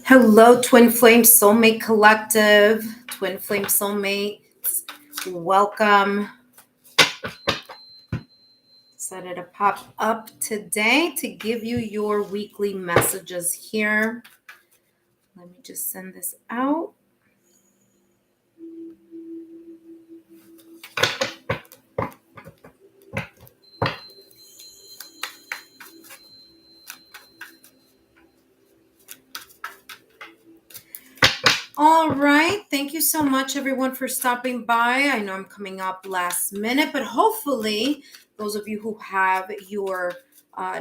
Hello, Twin Flame Soulmate Collective, Twin Flame Soulmates. Welcome. Decided to pop up today to give you your weekly messages here. Let me just send this out. All right. Thank you so much, everyone, for stopping by. I know I'm coming up last minute, but hopefully those of you who have your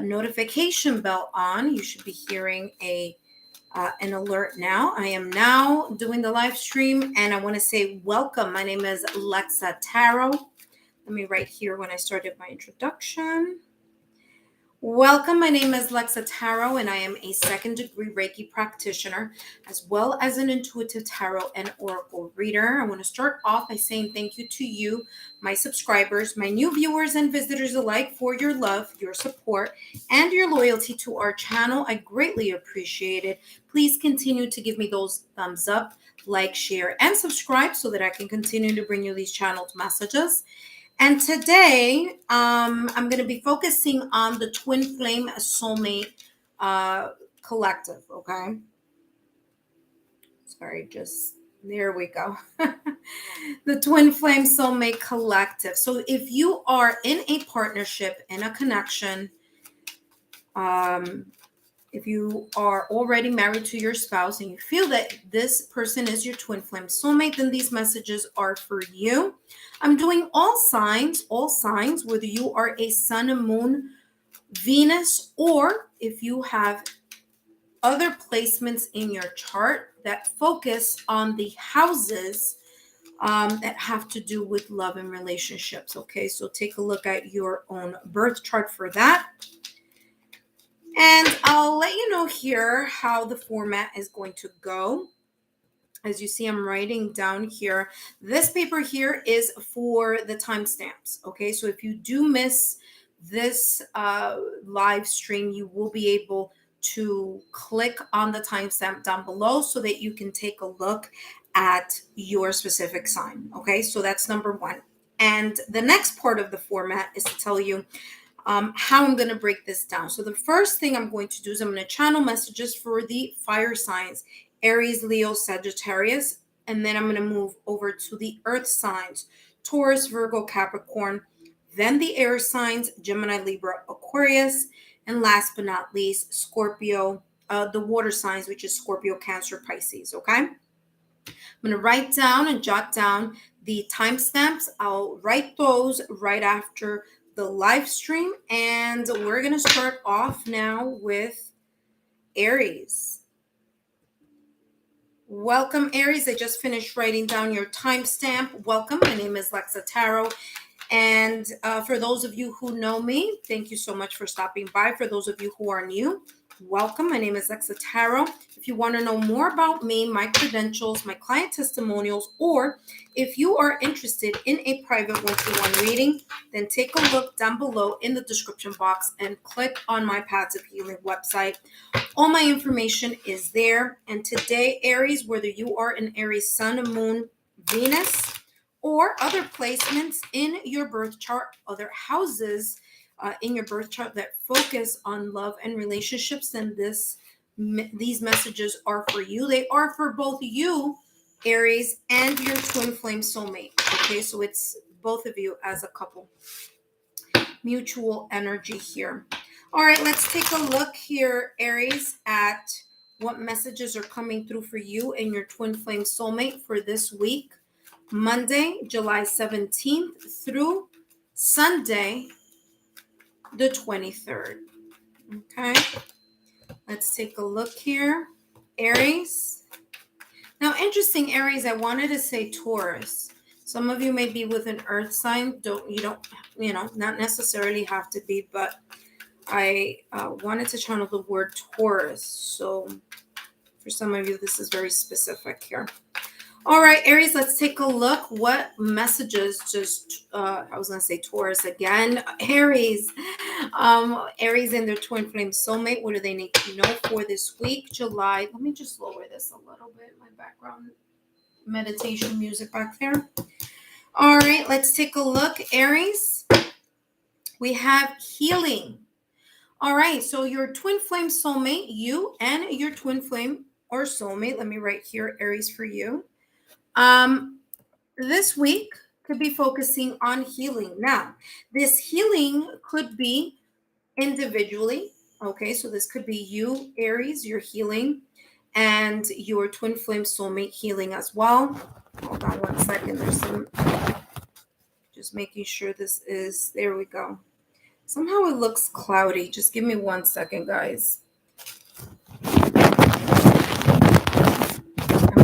notification bell on, you should be hearing an alert now. I am now doing the live stream, and I want to say welcome. My name is Lexa Tarot. Let me write here when I started my introduction. Welcome. My name is Lexa Tarot, and I am a second-degree Reiki practitioner, as well as an intuitive tarot and oracle reader. I want to start off by saying thank you to you, my subscribers, my new viewers and visitors alike, for your love, your support, and your loyalty to our channel. I greatly appreciate it. Please continue to give me those thumbs up, like, share, and subscribe so that I can continue to bring you these channeled messages. And today, I'm going to be focusing on the Twin Flame Soulmate Collective, okay? Sorry, there we go. The Twin Flame Soulmate Collective. So if you are in a partnership, in a connection, if you are already married to your spouse and you feel that this person is your twin flame soulmate, then these messages are for you. I'm doing all signs, whether you are a sun and moon, Venus, or if you have other placements in your chart that focus on the houses that have to do with love and relationships. Okay, so take a look at your own birth chart for that. And I'll let you know here how the format is going to go. As you see, I'm writing down here. This paper here is for the timestamps. Okay, so if you do miss this live stream, you will be able to click on the timestamp down below so that you can take a look at your specific sign. Okay, so that's number one. And the next part of the format is to tell you how I'm going to break this down. So the first thing I'm going to do is I'm going to channel messages for the fire signs, Aries, Leo, Sagittarius, and then I'm going to move over to the earth signs, Taurus, Virgo, Capricorn, then the air signs, Gemini, Libra, Aquarius, and last but not least, Scorpio, the water signs, which is Scorpio, Cancer, Pisces, okay? I'm going to write down and jot down the timestamps. I'll write those right after the live stream, and we're going to start off now with Aries. Welcome, Aries. I just finished writing down your timestamp. Welcome. My name is Lexa Tarot. And for those of you who know me, thank you so much for stopping by. For those of you who are new, welcome. My name is Lexa Tarot. If you want to know more about me, my credentials, my client testimonials, or if you are interested in a private one-to-one reading, then take a look down below in the description box and click on my Paths of Healing website. All my information is there. And today, Aries, whether you are an Aries Sun, Moon, Venus, or other placements in your birth chart, other houses in your birth chart that focus on love and relationships, then these messages are for you. They are for both you, Aries, and your twin flame soulmate. Okay, so it's both of you as a couple. Mutual energy here. All right, let's take a look here, Aries, at what messages are coming through for you and your twin flame soulmate for this week. Monday, July 17th through Sunday, the 23rd. Okay, let's take a look here. Aries. Now, interesting, Aries, I wanted to say Taurus. Some of you may be with an earth sign. Not necessarily have to be, but I wanted to channel the word Taurus. So for some of you, this is very specific here. All right, Aries, let's take a look. What messages just, I was going to say Taurus again. Aries. Aries and their twin flame soulmate. What do they need to know for this week, July? Let me just lower this a little bit. My background meditation music back there. All right, let's take a look, Aries. We have healing. All right, so your twin flame soulmate, you and your twin flame or soulmate, let me write here, Aries, for you. This week could be focusing on healing. Now, this healing could be individually. Okay, so this could be you, Aries, your healing, and your twin flame soulmate healing as well. Hold on one second. There's some, just making sure this is, there we go. Somehow it looks cloudy. Just give me 1 second, guys. I'm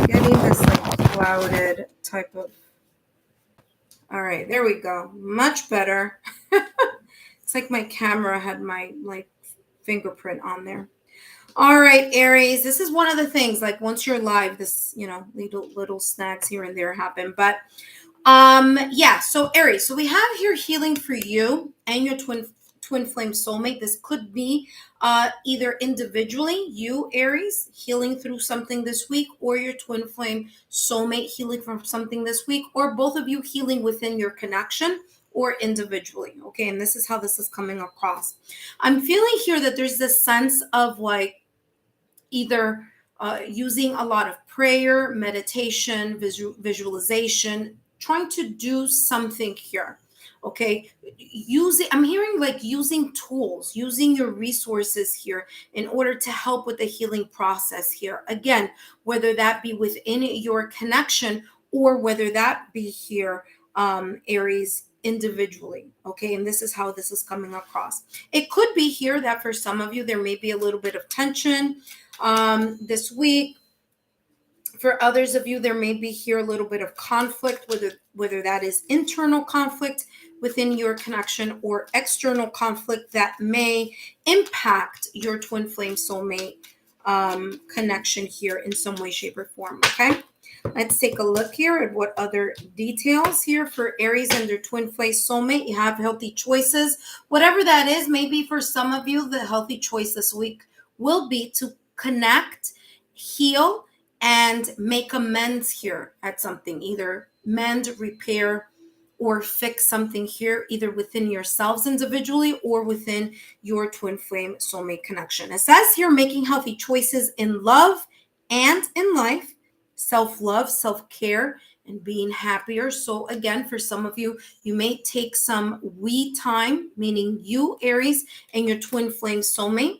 getting this like clouded type of. All right, there we go. Much better. It's like my camera had my like fingerprint on there. All right, Aries. This is one of the things, like once you're live, this, little snacks here and there happen. But yeah, so Aries, so we have here healing for you and your twin flame soulmate. This could be either individually, you Aries healing through something this week, or your twin flame soulmate healing from something this week, or both of you healing within your connection or individually. Okay, and this is how this is coming across. I'm feeling here that there's this sense of like either using a lot of prayer, meditation, visualization, trying to do something here. Okay, I'm hearing like using tools, using your resources here in order to help with the healing process here. Again, whether that be within your connection or whether that be here, Aries, individually. Okay, and this is how this is coming across. It could be here that for some of you there may be a little bit of tension this week. For others of you, there may be here a little bit of conflict, whether that is internal conflict within your connection or external conflict that may impact your twin flame soulmate connection here in some way, shape, or form. Okay, let's take a look here at what other details here for Aries and their twin flame soulmate. You have healthy choices, whatever that is. Maybe for some of you, the healthy choice this week will be to connect, heal, and make amends here at something, either mend, repair, or fix something here, either within yourselves individually or within your twin flame soulmate connection. It says here, making healthy choices in love and in life, self-love, self-care, and being happier. So again, for some of you, you may take some we time, meaning you, Aries, and your twin flame soulmate.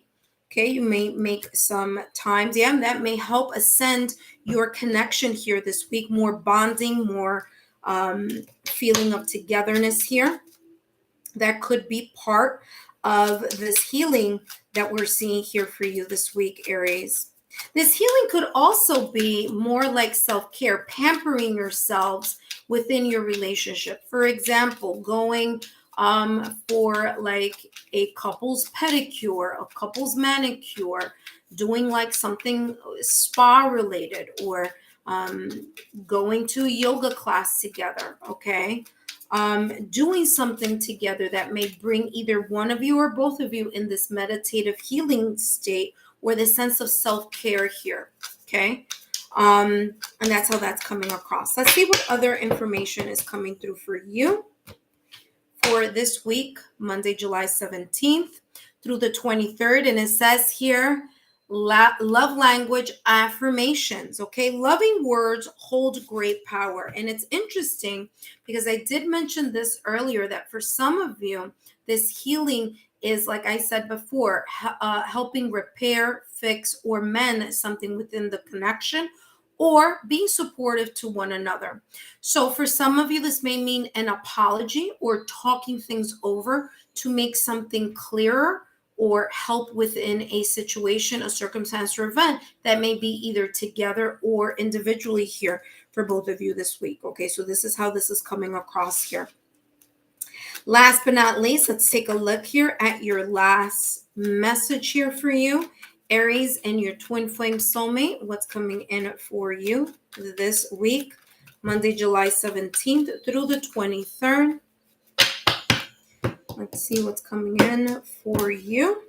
Okay, you may make some times, yeah, that may help ascend your connection here this week, more bonding, more feeling of togetherness here. That could be part of this healing that we're seeing here for you this week, Aries. This healing could also be more like self-care, pampering yourselves within your relationship. For example, going for like a couple's pedicure, a couple's manicure, doing like something spa related, or going to a yoga class together. Okay, doing something together that may bring either one of you or both of you in this meditative healing state or the sense of self-care here. Okay, and that's how that's coming across. Let's see what other information is coming through for you for this week, Monday, July 17th through the 23rd. And it says here, love language affirmations. Okay, loving words hold great power. And it's interesting because I did mention this earlier, that for some of you, this healing is, like I said before, helping repair, fix, or mend something within the connection, or being supportive to one another. So for some of you, this may mean an apology or talking things over to make something clearer or help within a situation, a circumstance, or event that may be either together or individually here for both of you this week. Okay, so this is how this is coming across here. Last but not least, let's take a look here at your last message here for you, Aries and your twin flame soulmate, what's coming in for you this week, Monday, July 17th through the 23rd. Let's see what's coming in for you.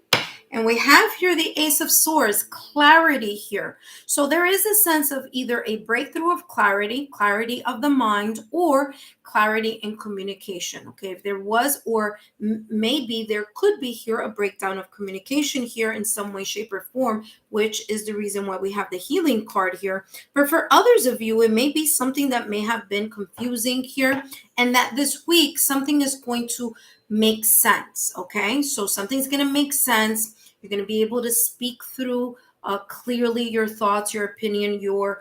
And we have here the Ace of Swords, clarity here. So there is a sense of either a breakthrough of clarity, clarity of the mind, or clarity in communication. Okay, if there was, or maybe there could be here a breakdown of communication here in some way, shape, or form, which is the reason why we have the healing card here. But for others of you, it may be something that may have been confusing here, and that this week something is going to make sense. Okay, so something's going to make sense. You're going to be able to speak through clearly your thoughts, your opinion, your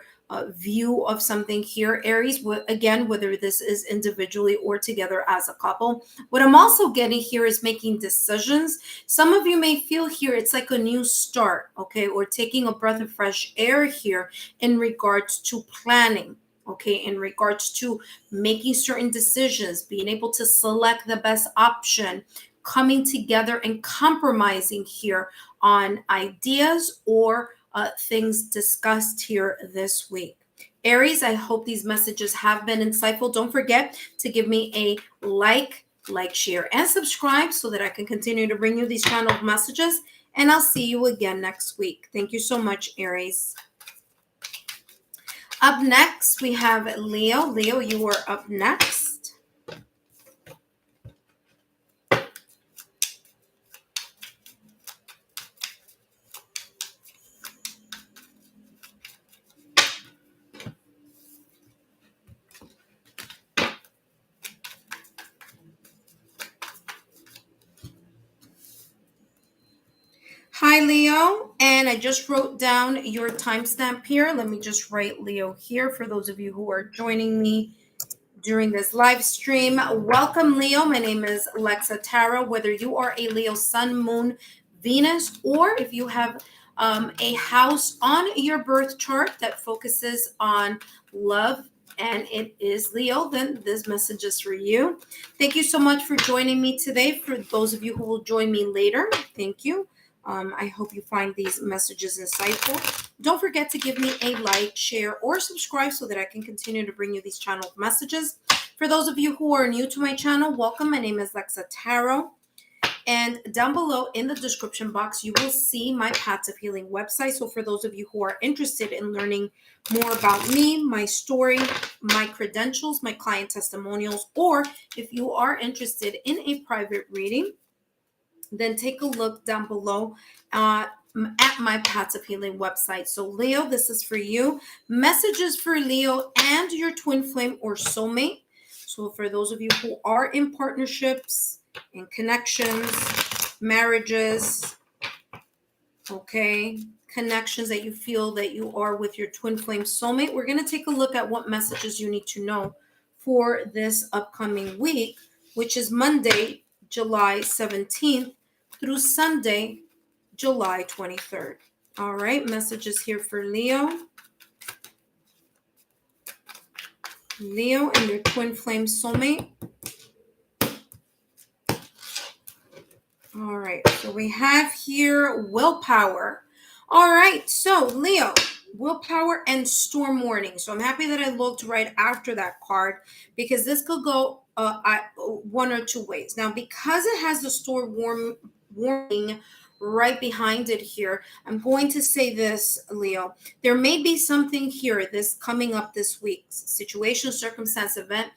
view of something here, Aries. Again, whether this is individually or together as a couple. What I'm also getting here is making decisions. Some of you may feel here it's like a new start, okay, or taking a breath of fresh air here in regards to planning. Okay, in regards to making certain decisions, being able to select the best option, coming together and compromising here on ideas or things discussed here this week. Aries, I hope these messages have been insightful. Don't forget to give me a like, share, and subscribe so that I can continue to bring you these channeled messages. And I'll see you again next week. Thank you so much, Aries. Up next, we have Leo. Leo, you are up next. Hi, Leo, and I just wrote down your timestamp here. Let me just write Leo here for those of you who are joining me during this live stream. Welcome, Leo. My name is Alexa Tara. Whether you are a Leo sun, moon, Venus, or if you have a house on your birth chart that focuses on love, and it is Leo, then this message is for you. Thank you so much for joining me today. For those of you who will join me later, thank you. I hope you find these messages insightful. Don't forget to give me a like, share, or subscribe so that I can continue to bring you these channeled messages. For those of you who are new to my channel, welcome. My name is Alexa Tarot. And down below in the description box, you will see my Paths of Healing website. So for those of you who are interested in learning more about me, my story, my credentials, my client testimonials, or if you are interested in a private reading, then take a look down below at my Paths of Healing website. So Leo, this is for you. Messages for Leo and your twin flame or soulmate. So for those of you who are in partnerships, in connections, marriages, okay, connections that you feel that you are with your twin flame soulmate, we're going to take a look at what messages you need to know for this upcoming week, which is Monday, July 17th through Sunday, July 23rd. All right, messages here for Leo. Leo and your twin flame soulmate. All right, so we have here willpower. All right, so Leo, willpower and storm warning. So I'm happy that I looked right after that card because this could go one or two ways. Now, because it has the storm warning right behind it here, I'm going to say this, Leo. There may be something here this coming up this week, situation, circumstance, event,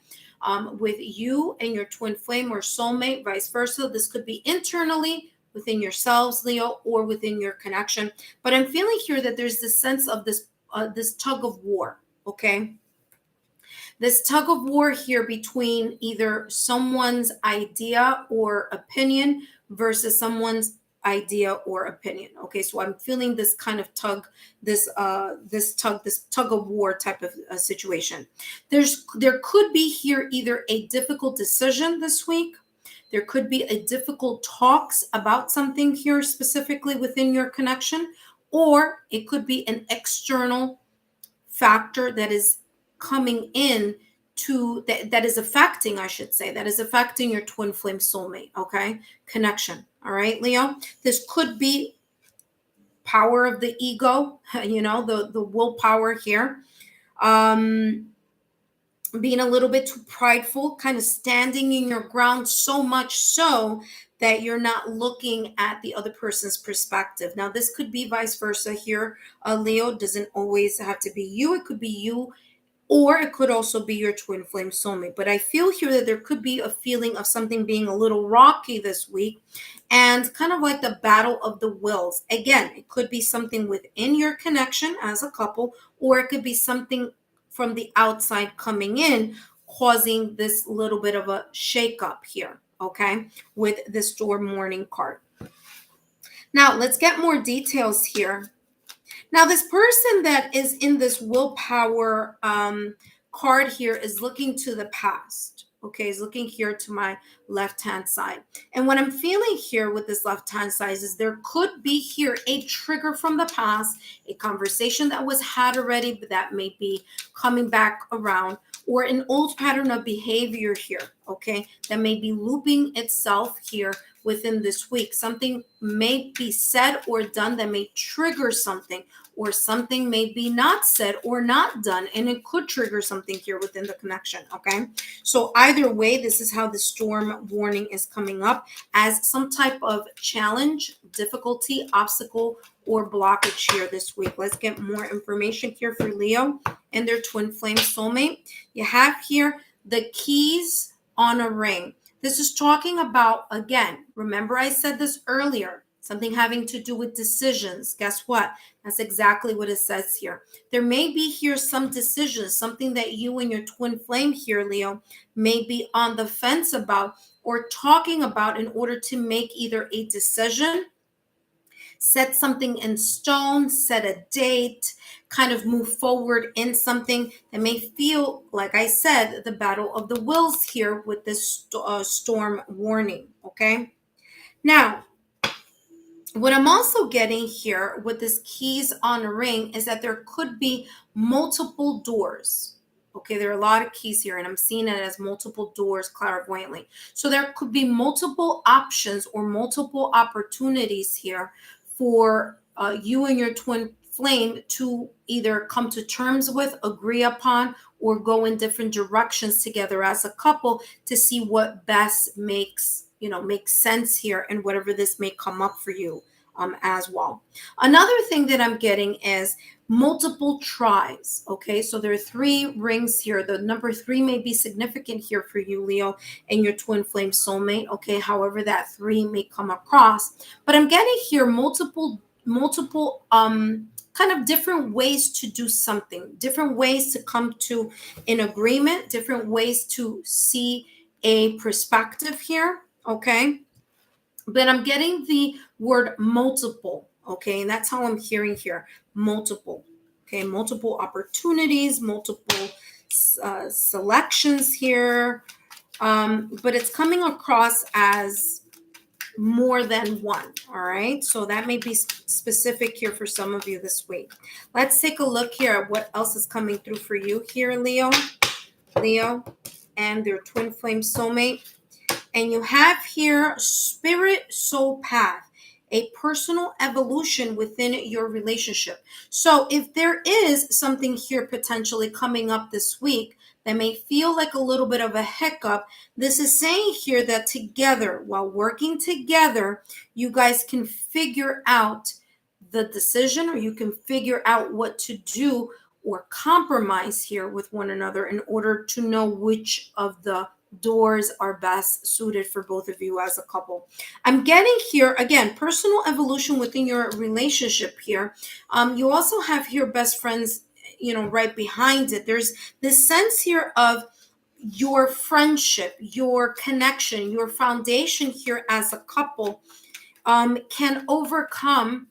with you and your twin flame or soulmate, vice versa. This could be internally within yourselves, Leo, or within your connection. But I'm feeling here that there's this sense of this tug of war, okay? This tug of war here between either someone's idea or opinion versus someone's idea or opinion. Okay, so I'm feeling this kind of tug, this tug of war type of situation. There could be here either a difficult decision this week. There could be a difficult talks about something here specifically within your connection, or it could be an external factor that is coming in to that is affecting, I should say, that is affecting your twin flame soulmate, okay, connection. All right, Leo, this could be power of the ego, you know, the willpower here. Um, being a little bit too prideful, kind of standing in your ground so much so that you're not looking at the other person's perspective. Now, this could be vice versa here. Leo, doesn't always have to be you. It could be you, or it could also be your twin flame soulmate. But I feel here that there could be a feeling of something being a little rocky this week, and kind of like the battle of the wills. Again, it could be something within your connection as a couple, or it could be something from the outside coming in, causing this little bit of a shakeup here, okay, with the storm warning card. Now, let's get more details here. Now, this person that is in this willpower card here is looking to the past. Okay, is looking here to my left-hand side. And what I'm feeling here with this left-hand side is there could be here a trigger from the past, a conversation that was had already, but that may be coming back around, or an old pattern of behavior here, okay, that may be looping itself here within this week. Something may be said or done that may trigger something, or something may be not said or not done, and it could trigger something here within the connection, okay? So either way, this is how the storm warning is coming up, as some type of challenge, difficulty, obstacle, or blockage here this week. Let's get more information here for Leo and their twin flame soulmate. You have here the keys on a ring. This is talking about, again, remember I said this earlier, something having to do with decisions. Guess what? That's exactly what it says here. There may be here some decisions, something that you and your twin flame here, Leo, may be on the fence about or talking about in order to make either a decision, set something in stone, set a date, kind of move forward in something that may feel, like I said, the battle of the wills here with this storm warning, okay? Now, what I'm also getting here with this keys on a ring is that there could be multiple doors. Okay, there are a lot of keys here, and I'm seeing it as multiple doors clairvoyantly. So there could be multiple options or multiple opportunities here for you and your twin flame to either come to terms with, agree upon, or go in different directions together as a couple to see what best makes sense here, and whatever this may come up for you as well. Another thing that I'm getting is multiple tries. Okay, so there are 3 rings here. The number 3 may be significant here for you, Leo, and your twin flame soulmate. Okay, however that 3 may come across, but I'm getting here multiple kind of different ways to do something, different ways to come to an agreement, different ways to see a perspective here. Okay, but I'm getting the word multiple. Okay, and that's how I'm hearing here, multiple. Okay, multiple opportunities, multiple selections here, but it's coming across as more than one. All right, so that may be specific here for some of you this week. Let's take a look here at what else is coming through for you here, Leo and their twin flame soulmate. And you have here spirit soul path, a personal evolution within your relationship. So if there is something here potentially coming up this week that may feel like a little bit of a hiccup, this is saying here that together, while working together, you guys can figure out the decision, or you can figure out what to do or compromise here with one another in order to know which of the doors are best suited for both of you as a couple. I'm getting here, again, personal evolution within your relationship here. You also have here best friends, right behind it. There's this sense here of your friendship, your connection, your foundation here as a couple can overcome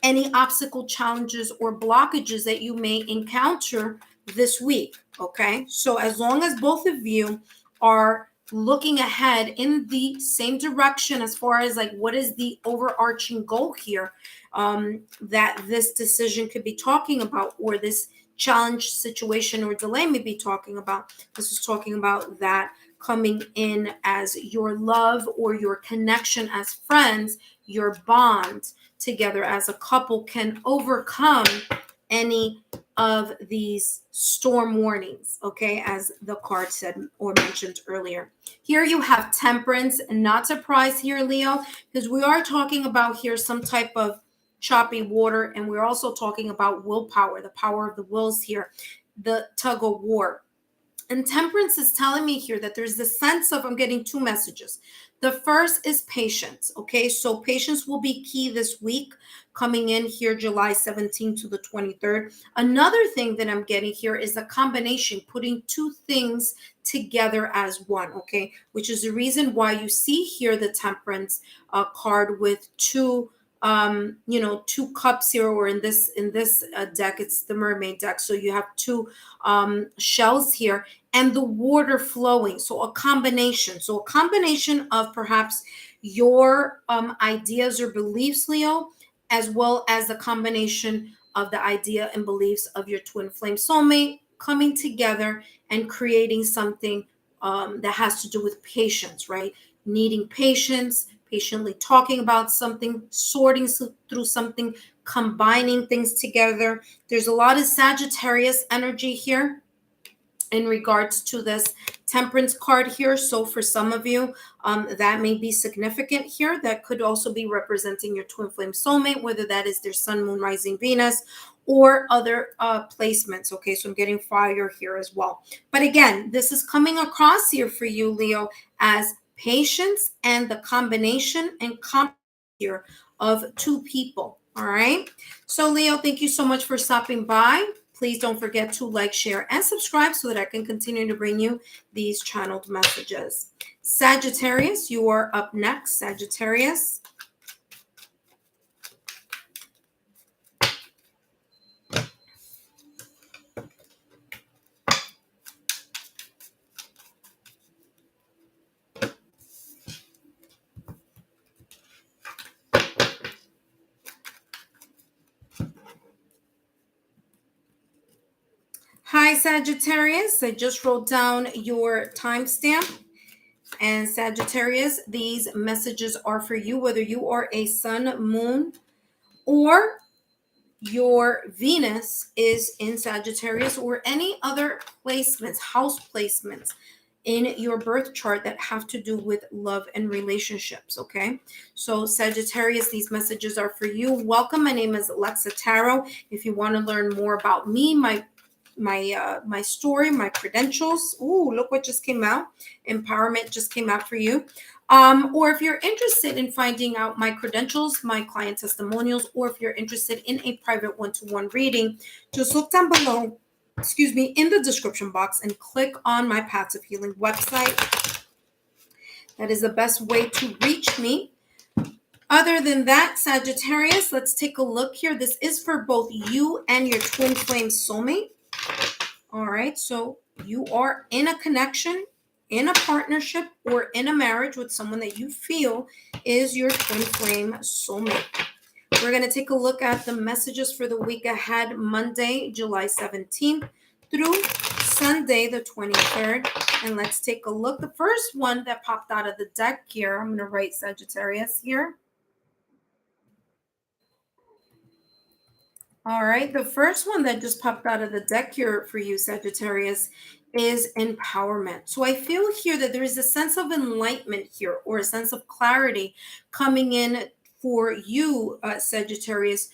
any obstacle, challenges, or blockages that you may encounter this week. Okay, so as long as both of you are looking ahead in the same direction as far as like what is the overarching goal here that this decision could be talking about, or this challenge, situation, or delay may be talking about. This is talking about that coming in as your love or your connection as friends, your bond together as a couple can overcome any of these storm warnings, okay, as the card said or mentioned earlier. Here you have Temperance, not surprised here, Leo, because we are talking about here some type of choppy water, and we're also talking about willpower, the power of the wills here, the tug of war. And Temperance is telling me here that there's the sense of, I'm getting two messages. The first is patience. Okay, so patience will be key this week, coming in here July 17th to the 23rd. Another thing that I'm getting here is a combination, putting two things together as one. Okay, which is the reason why you see here the Temperance card with two two cups here, or in this deck it's the mermaid deck, so you have two shells here and the water flowing, so a combination of perhaps your ideas or beliefs, Leo, as well as a combination of the idea and beliefs of your twin flame soulmate coming together and creating something that has to do with patience, right? Needing patience, patiently talking about something, sorting through something, combining things together. There's a lot of Sagittarius energy here in regards to this Temperance card here. So for some of you, that may be significant here. That could also be representing your twin flame soulmate, whether that is their sun, moon, rising, Venus, or other placements. Okay, so I'm getting fire here as well. But again, this is coming across here for you, Leo, as patience and the combination and here of two people. All right. So Leo, thank you so much for stopping by. Please don't forget to like, share, and subscribe so that I can continue to bring you these channeled messages. Sagittarius, you are up next. Sagittarius. Hi, Sagittarius. I just wrote down your timestamp. And Sagittarius, these messages are for you, whether you are a sun, moon, or your Venus is in Sagittarius, or any other placements, house placements in your birth chart that have to do with love and relationships. Okay, so Sagittarius, these messages are for you. Welcome. My name is Alexa Tarot. If you want to learn more about me, my story, my credentials. Ooh, look what just came out. Empowerment just came out for you. Or if you're interested in finding out my credentials, my client testimonials, or if you're interested in a private one-to-one reading, just look down below, in the description box and click on my Paths of Healing website. That is the best way to reach me. Other than that, Sagittarius, let's take a look here. This is for both you and your twin flame soulmate. All right, so you are in a connection, in a partnership, or in a marriage with someone that you feel is your twin flame soulmate. We're going to take a look at the messages for the week ahead, Monday, July 17th through Sunday, the 23rd. And let's take a look. The first one that popped out of the deck here, I'm going to write Sagittarius here. All right, the first one that just popped out of the deck here for you, Sagittarius, is empowerment. So I feel here that there is a sense of enlightenment here, or a sense of clarity coming in for you, Sagittarius,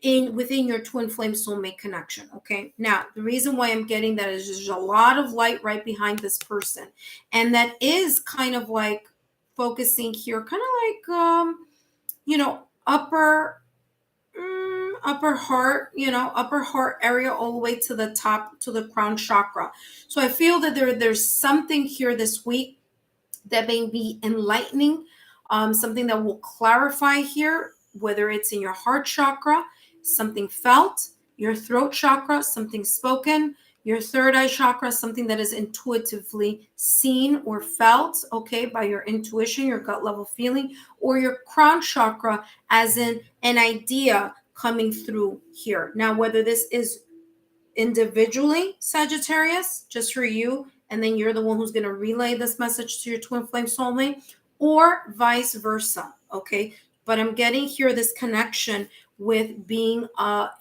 within your twin flame soulmate connection. Okay, now the reason why I'm getting that is there's a lot of light right behind this person, and that is kind of like focusing here, kind of like upper heart area, all the way to the top, to the crown chakra. So I feel that there's something here this week that may be enlightening, something that will clarify here, whether it's in your heart chakra, something felt, your throat chakra, something spoken, your third eye chakra, something that is intuitively seen or felt, okay, by your intuition, your gut level feeling, or your crown chakra, as in an idea coming through here. Now, whether this is individually, Sagittarius, just for you and then you're the one who's going to relay this message to your twin flame soulmate, or vice versa. Okay. But I'm getting here this connection with being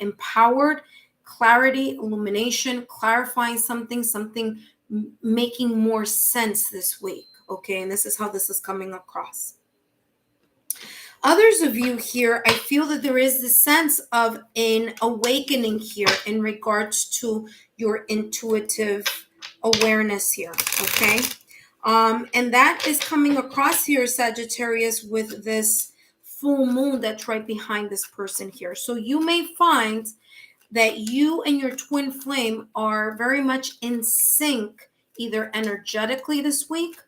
empowered, clarity, illumination, clarifying something making more sense this week. Okay. And this is how this is coming across. Others of you here, I feel that there is this sense of an awakening here in regards to your intuitive awareness here, okay? And that is coming across here, Sagittarius, with this full moon that's right behind this person here. So you may find that you and your twin flame are very much in sync, either energetically this week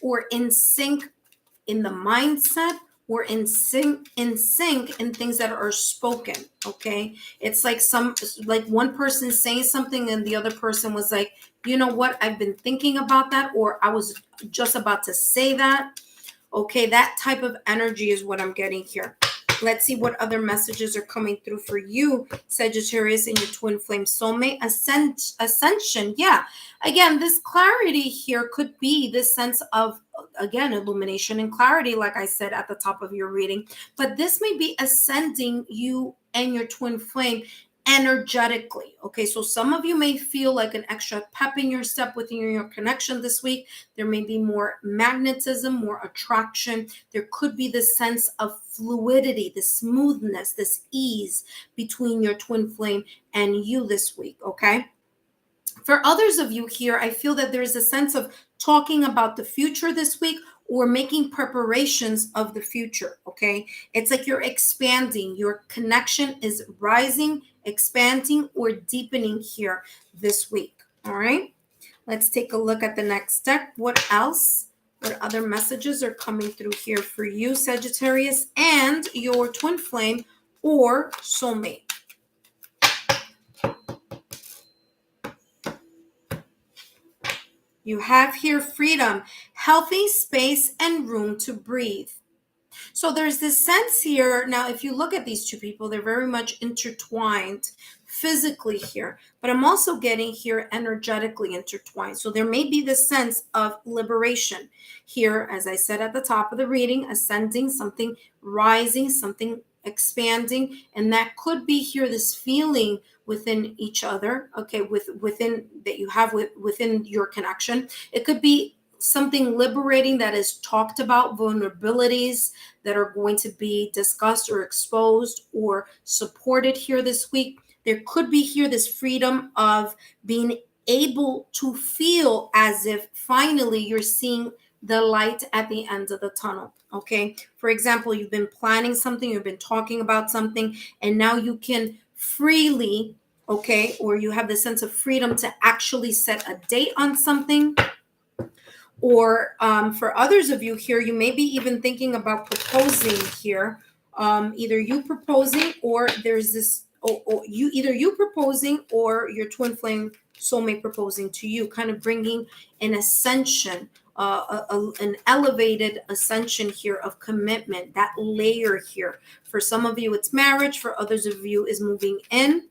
or in sync in the mindset, or in sync in things that are spoken. Okay, it's like one person saying something and the other person was like, you know what, I've been thinking about that, or I was just about to say that. Okay, that type of energy is what I'm getting here. Let's see what other messages are coming through for you, Sagittarius, and your twin flame soulmate. Ascension. Yeah. Again, this clarity here could be this sense of, again, illumination and clarity, like I said at the top of your reading. But this may be ascending you and your twin flame energetically. Okay, so some of you may feel like an extra pep in your step within your connection this week. There may be more magnetism, more attraction. There could be this sense of fluidity, this smoothness, this ease between your twin flame and you this week. Okay. For others of you here, I feel that there's a sense of talking about the future this week, or making preparations of the future. Okay. It's like you're expanding. Your connection is rising, expanding, or deepening here this week. All right. Let's take a look at the next deck. What else? What other messages are coming through here for you, Sagittarius, and your twin flame or soulmate? You have here freedom, healthy space, and room to breathe. So there's this sense here. Now, if you look at these two people, they're very much intertwined physically here, but I'm also getting here energetically intertwined. So there may be this sense of liberation here, as I said at the top of the reading, ascending, something rising, something expanding, and that could be here this feeling within each other, okay, within that you have within your connection. It could be something liberating that is talked about, vulnerabilities that are going to be discussed or exposed or supported here this week. There could be here this freedom of being able to feel as if finally you're seeing the light at the end of the tunnel. Okay. For example, you've been planning something, you've been talking about something, and now you can freely, okay, or you have the sense of freedom to actually set a date on something. Or for others of you here, you may be even thinking about proposing here. Either you proposing, or there's this, or you proposing, or your twin flame soulmate proposing to you, kind of bringing an ascension, an elevated ascension here of commitment, that layer here. For some of you, it's marriage. For others of you, is moving in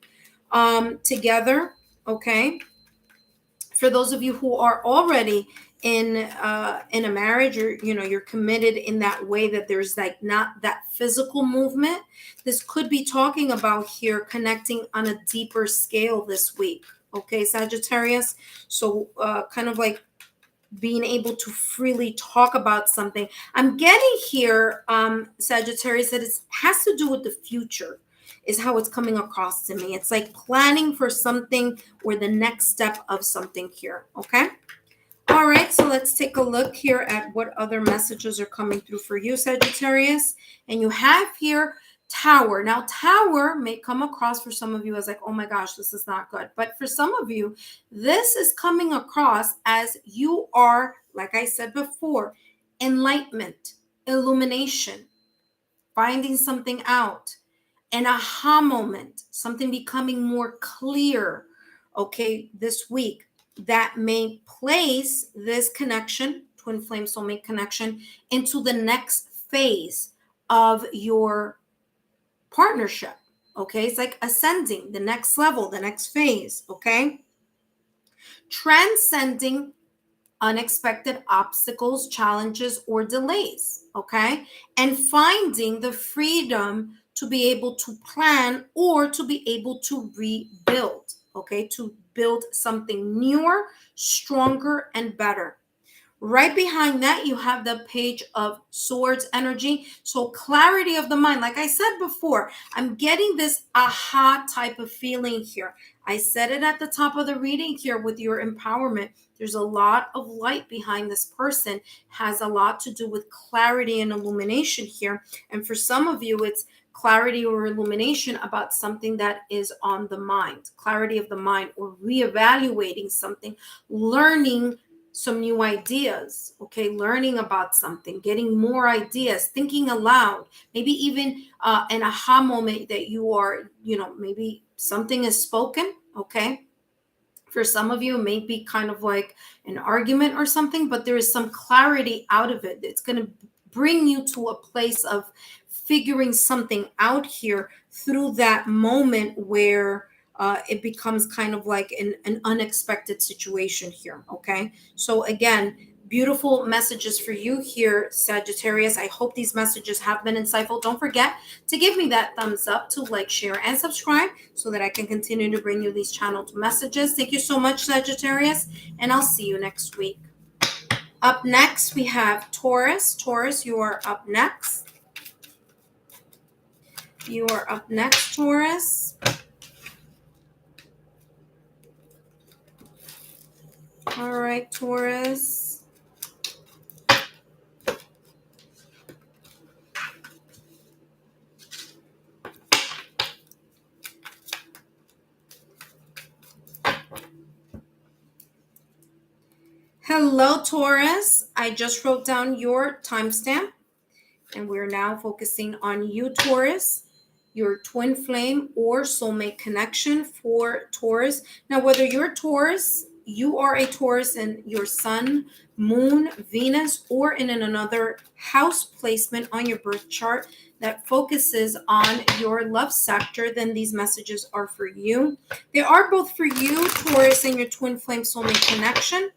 together. Okay. For those of you who are already in a marriage, or you're committed in that way that there's like not that physical movement, this could be talking about here connecting on a deeper scale this week. Okay, Sagittarius. So kind of like being able to freely talk about something. I'm getting here, Sagittarius, that it has to do with the future, is how it's coming across to me. It's like planning for something, or the next step of something here. Okay. All right. So let's take a look here at what other messages are coming through for you, Sagittarius. And you have here Tower. Now, Tower may come across for some of you as like, oh my gosh, this is not good. But for some of you, this is coming across as you are, like I said before, enlightenment, illumination, finding something out, an aha moment, something becoming more clear, okay, this week, that may place this connection, twin flame soulmate connection, into the next phase of your partnership. Okay, it's like ascending, the next level, the next phase. Okay, transcending unexpected obstacles, challenges, or delays, okay? And finding the freedom to be able to plan or to be able to rebuild, okay? To build something newer, stronger, and better. Right behind that, you have the Page of Swords energy. So clarity of the mind. Like I said before, I'm getting this aha type of feeling here. I said it at the top of the reading here with your empowerment. There's a lot of light behind this person, has a lot to do with clarity and illumination here. And for some of you, it's clarity or illumination about something that is on the mind, clarity of the mind, or reevaluating something, learning some new ideas, okay, learning about something, getting more ideas, thinking aloud, maybe even an aha moment that you are, maybe something is spoken, okay. For some of you, it may be kind of like an argument or something, but there is some clarity out of it. It's going to bring you to a place of figuring something out here through that moment where it becomes kind of like an unexpected situation here. Okay. So again, beautiful messages for you here, Sagittarius. I hope these messages have been insightful. Don't forget to give me that thumbs up, to like, share, and subscribe so that I can continue to bring you these channeled messages. Thank you so much, Sagittarius, and I'll see you next week. Up next, we have Taurus. Taurus, you are up next. You are up next, Taurus. All right, Taurus. Hello, Taurus. I just wrote down your timestamp, and we're now focusing on you, Taurus, your twin flame or soulmate connection for Taurus. Now, whether you're Taurus, you are a Taurus in your sun, moon, Venus, or in another house placement on your birth chart that focuses on your love sector, then these messages are for you. They are both for you, Taurus, and your twin flame soulmate connection.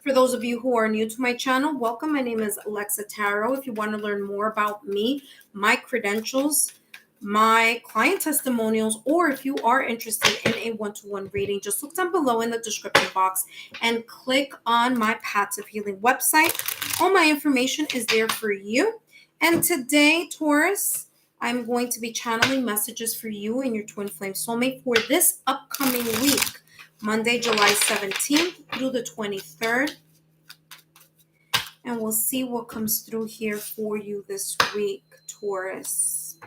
For those of you who are new to my channel, welcome. My name is Alexa Tarot. If you want to learn more about me, my credentials, my client testimonials, or if you are interested in a one-to-one reading, just look down below in the description box and click on my Paths of Healing website. All my information is there for you. And today, Taurus, I'm going to be channeling messages for you and your twin flame soulmate for this upcoming week. Monday, July 17th through the 23rd. And we'll see what comes through here for you this week, Taurus.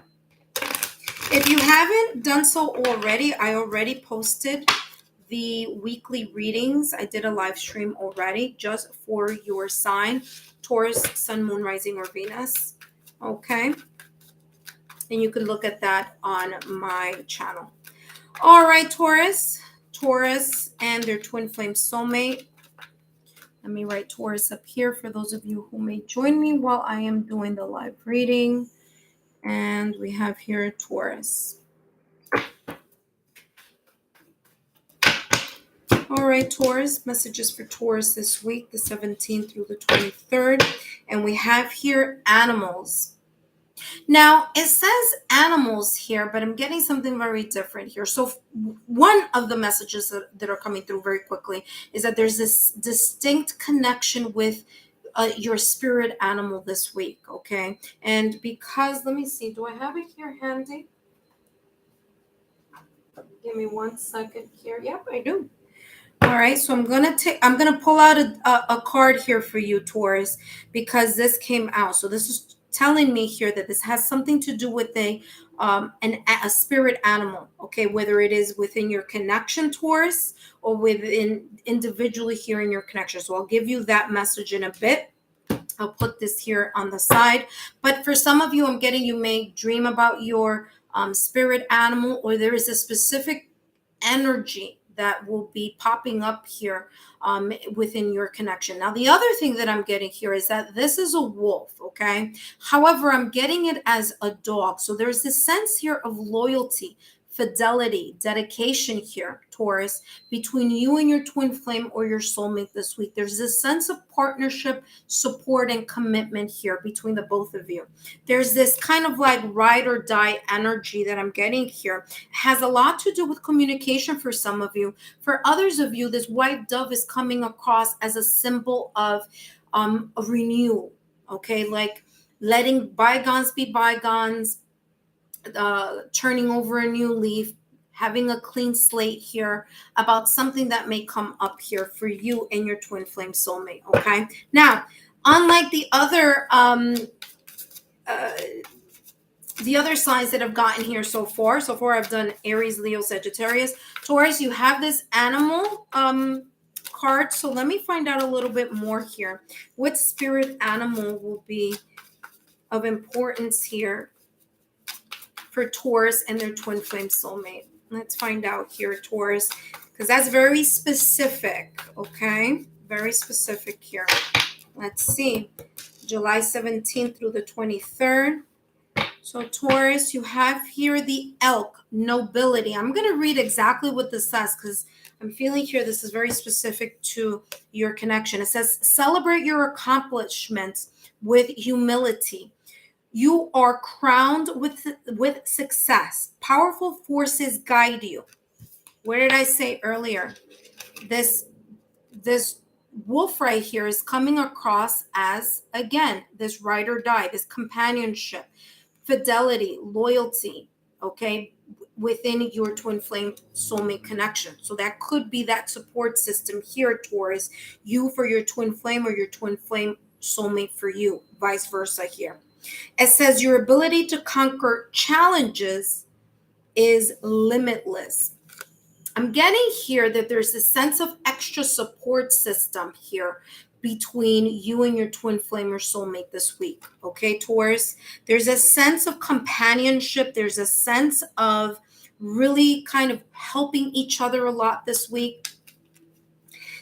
If you haven't done so already, I already posted the weekly readings. I did a live stream already just for your sign, Taurus, Sun, Moon, Rising, or Venus. Okay. And you can look at that on my channel. All right, Taurus. Taurus and their twin flame soulmate. Let me write Taurus up here for those of you who may join me while I am doing the live reading. And we have here Taurus. All right, Taurus, messages for Taurus this week, the 17th through the 23rd. And we have here animals. Now, it says animals here, but I'm getting something very different here. So one of the messages that are coming through very quickly is that there's this distinct connection with your spirit animal this week, okay? And because, let me see, do I have it here handy? Give me 1 second here. Yep, I do. All right, so I'm gonna pull out a card here for you, Taurus, because this came out. So this is telling me here that this has something to do with a spirit animal, okay, whether it is within your connection, Taurus, or within individually here in your connection. So I'll give you that message in a bit. I'll put this here on the side. But for some of you, I'm getting, you may dream about your spirit animal, or there is a specific energy that will be popping up here within your connection. Now, the other thing that I'm getting here is that this is a wolf, okay? However, I'm getting it as a dog. So there's this sense here of loyalty, fidelity, dedication here, Taurus, between you and your twin flame or your soulmate this week. There's this sense of partnership, support, and commitment here between the both of you. There's this kind of like ride or die energy that I'm getting here. It has a lot to do with communication for some of you. For others of you, this white dove is coming across as a symbol of a renewal, okay? Like letting bygones be bygones, turning over a new leaf, having a clean slate here about something that may come up here for you and your twin flame soulmate, okay? Now, unlike the other signs that I've gotten here so far I've done Aries, Leo, Sagittarius. Taurus, you have this animal card. So let me find out a little bit more here. What spirit animal will be of importance here for Taurus and their twin flame soulmate? Let's find out here, Taurus, because that's very specific, okay? Very specific here. Let's see. July 17th through the 23rd. So Taurus, you have here the elk, nobility. I'm going to read exactly what this says because I'm feeling here this is very specific to your connection. It says, celebrate your accomplishments with humility. You are crowned with success. Powerful forces guide you. What did I say earlier? This wolf right here is coming across as, again, this ride or die, this companionship, fidelity, loyalty, okay, within your twin flame soulmate connection. So that could be that support system here, Taurus, you for your twin flame or your twin flame soulmate for you, vice versa here. It says your ability to conquer challenges is limitless. I'm getting here that there's a sense of extra support system here between you and your twin flame or soulmate this week. Okay, Taurus? There's a sense of companionship. There's a sense of really kind of helping each other a lot this week,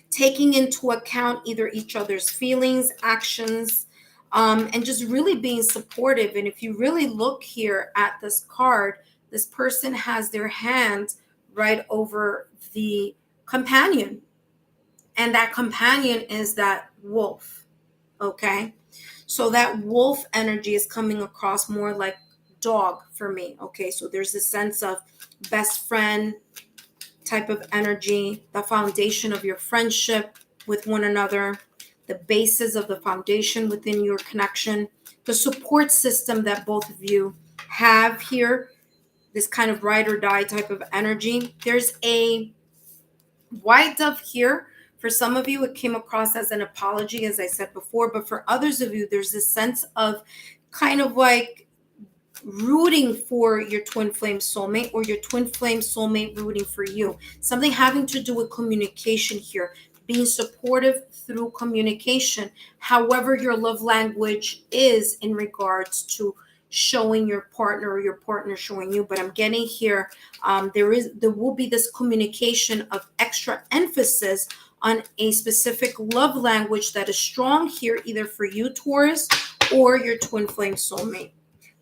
taking into account either each other's feelings, actions, and just really being supportive. And if you really look here at this card, this person has their hand right over the companion. And that companion is that wolf, okay? So that wolf energy is coming across more like dog for me, okay? So there's a sense of best friend type of energy, the foundation of your friendship with one another, the basis of the foundation within your connection, the support system that both of you have here, this kind of ride or die type of energy. There's a white dove here. For some of you, it came across as an apology, as I said before, but for others of you, there's this sense of kind of like rooting for your twin flame soulmate or your twin flame soulmate rooting for you. Something having to do with communication here, being supportive through communication, however your love language is in regards to showing your partner or your partner showing you. But I'm getting here, there will be this communication of extra emphasis on a specific love language that is strong here, either for you, Taurus, or your twin flame soulmate.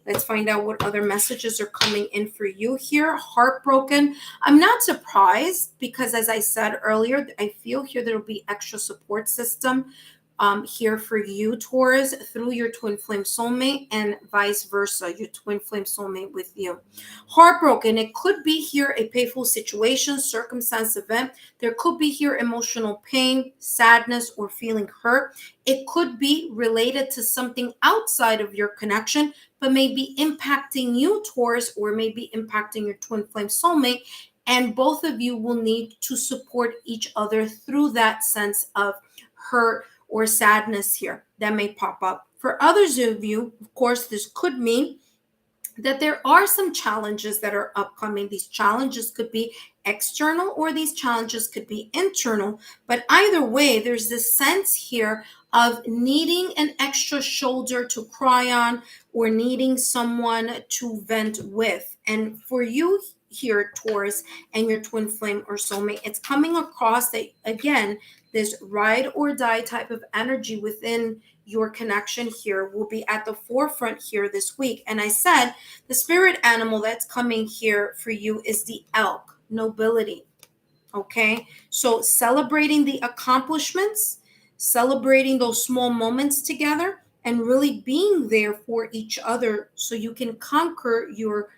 Let's find out what other messages are coming in for you here. Heartbroken. I'm not surprised because, as I said earlier, I feel here there will be extra support system here for you, Taurus, through your twin flame soulmate, and vice versa, your twin flame soulmate with you. Heartbroken. It could be here a painful situation, circumstance, event. There could be here emotional pain, sadness, or feeling hurt. It could be related to something outside of your connection, but may be impacting you, Taurus, or may be impacting your twin flame soulmate. And both of you will need to support each other through that sense of hurt or sadness here that may pop up. For others of you, of course, this could mean that there are some challenges that are upcoming. These challenges could be external or these challenges could be internal. But either way, there's this sense here of needing an extra shoulder to cry on or needing someone to vent with. And for you here, Taurus, and your twin flame or soulmate. It's coming across that, again, this ride or die type of energy within your connection here will be at the forefront here this week. And I said the spirit animal that's coming here for you is the elk, nobility. Okay, so celebrating the accomplishments, celebrating those small moments together, and really being there for each other so you can conquer your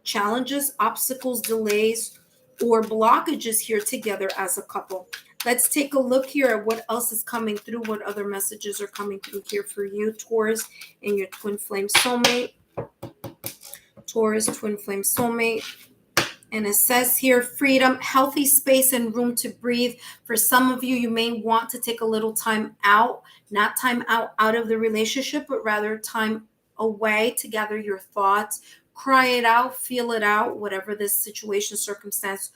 challenges, obstacles, delays, or blockages here together as a couple. Let's take a look here at what else is coming through, what other messages are coming through here for you, Taurus, and your twin flame soulmate. Taurus, twin flame soulmate. And it says here, freedom, healthy space and room to breathe. For some of you, you may want to take a little time out, not time out of the relationship, but rather time away to gather your thoughts, cry it out, feel it out, whatever this situation, circumstance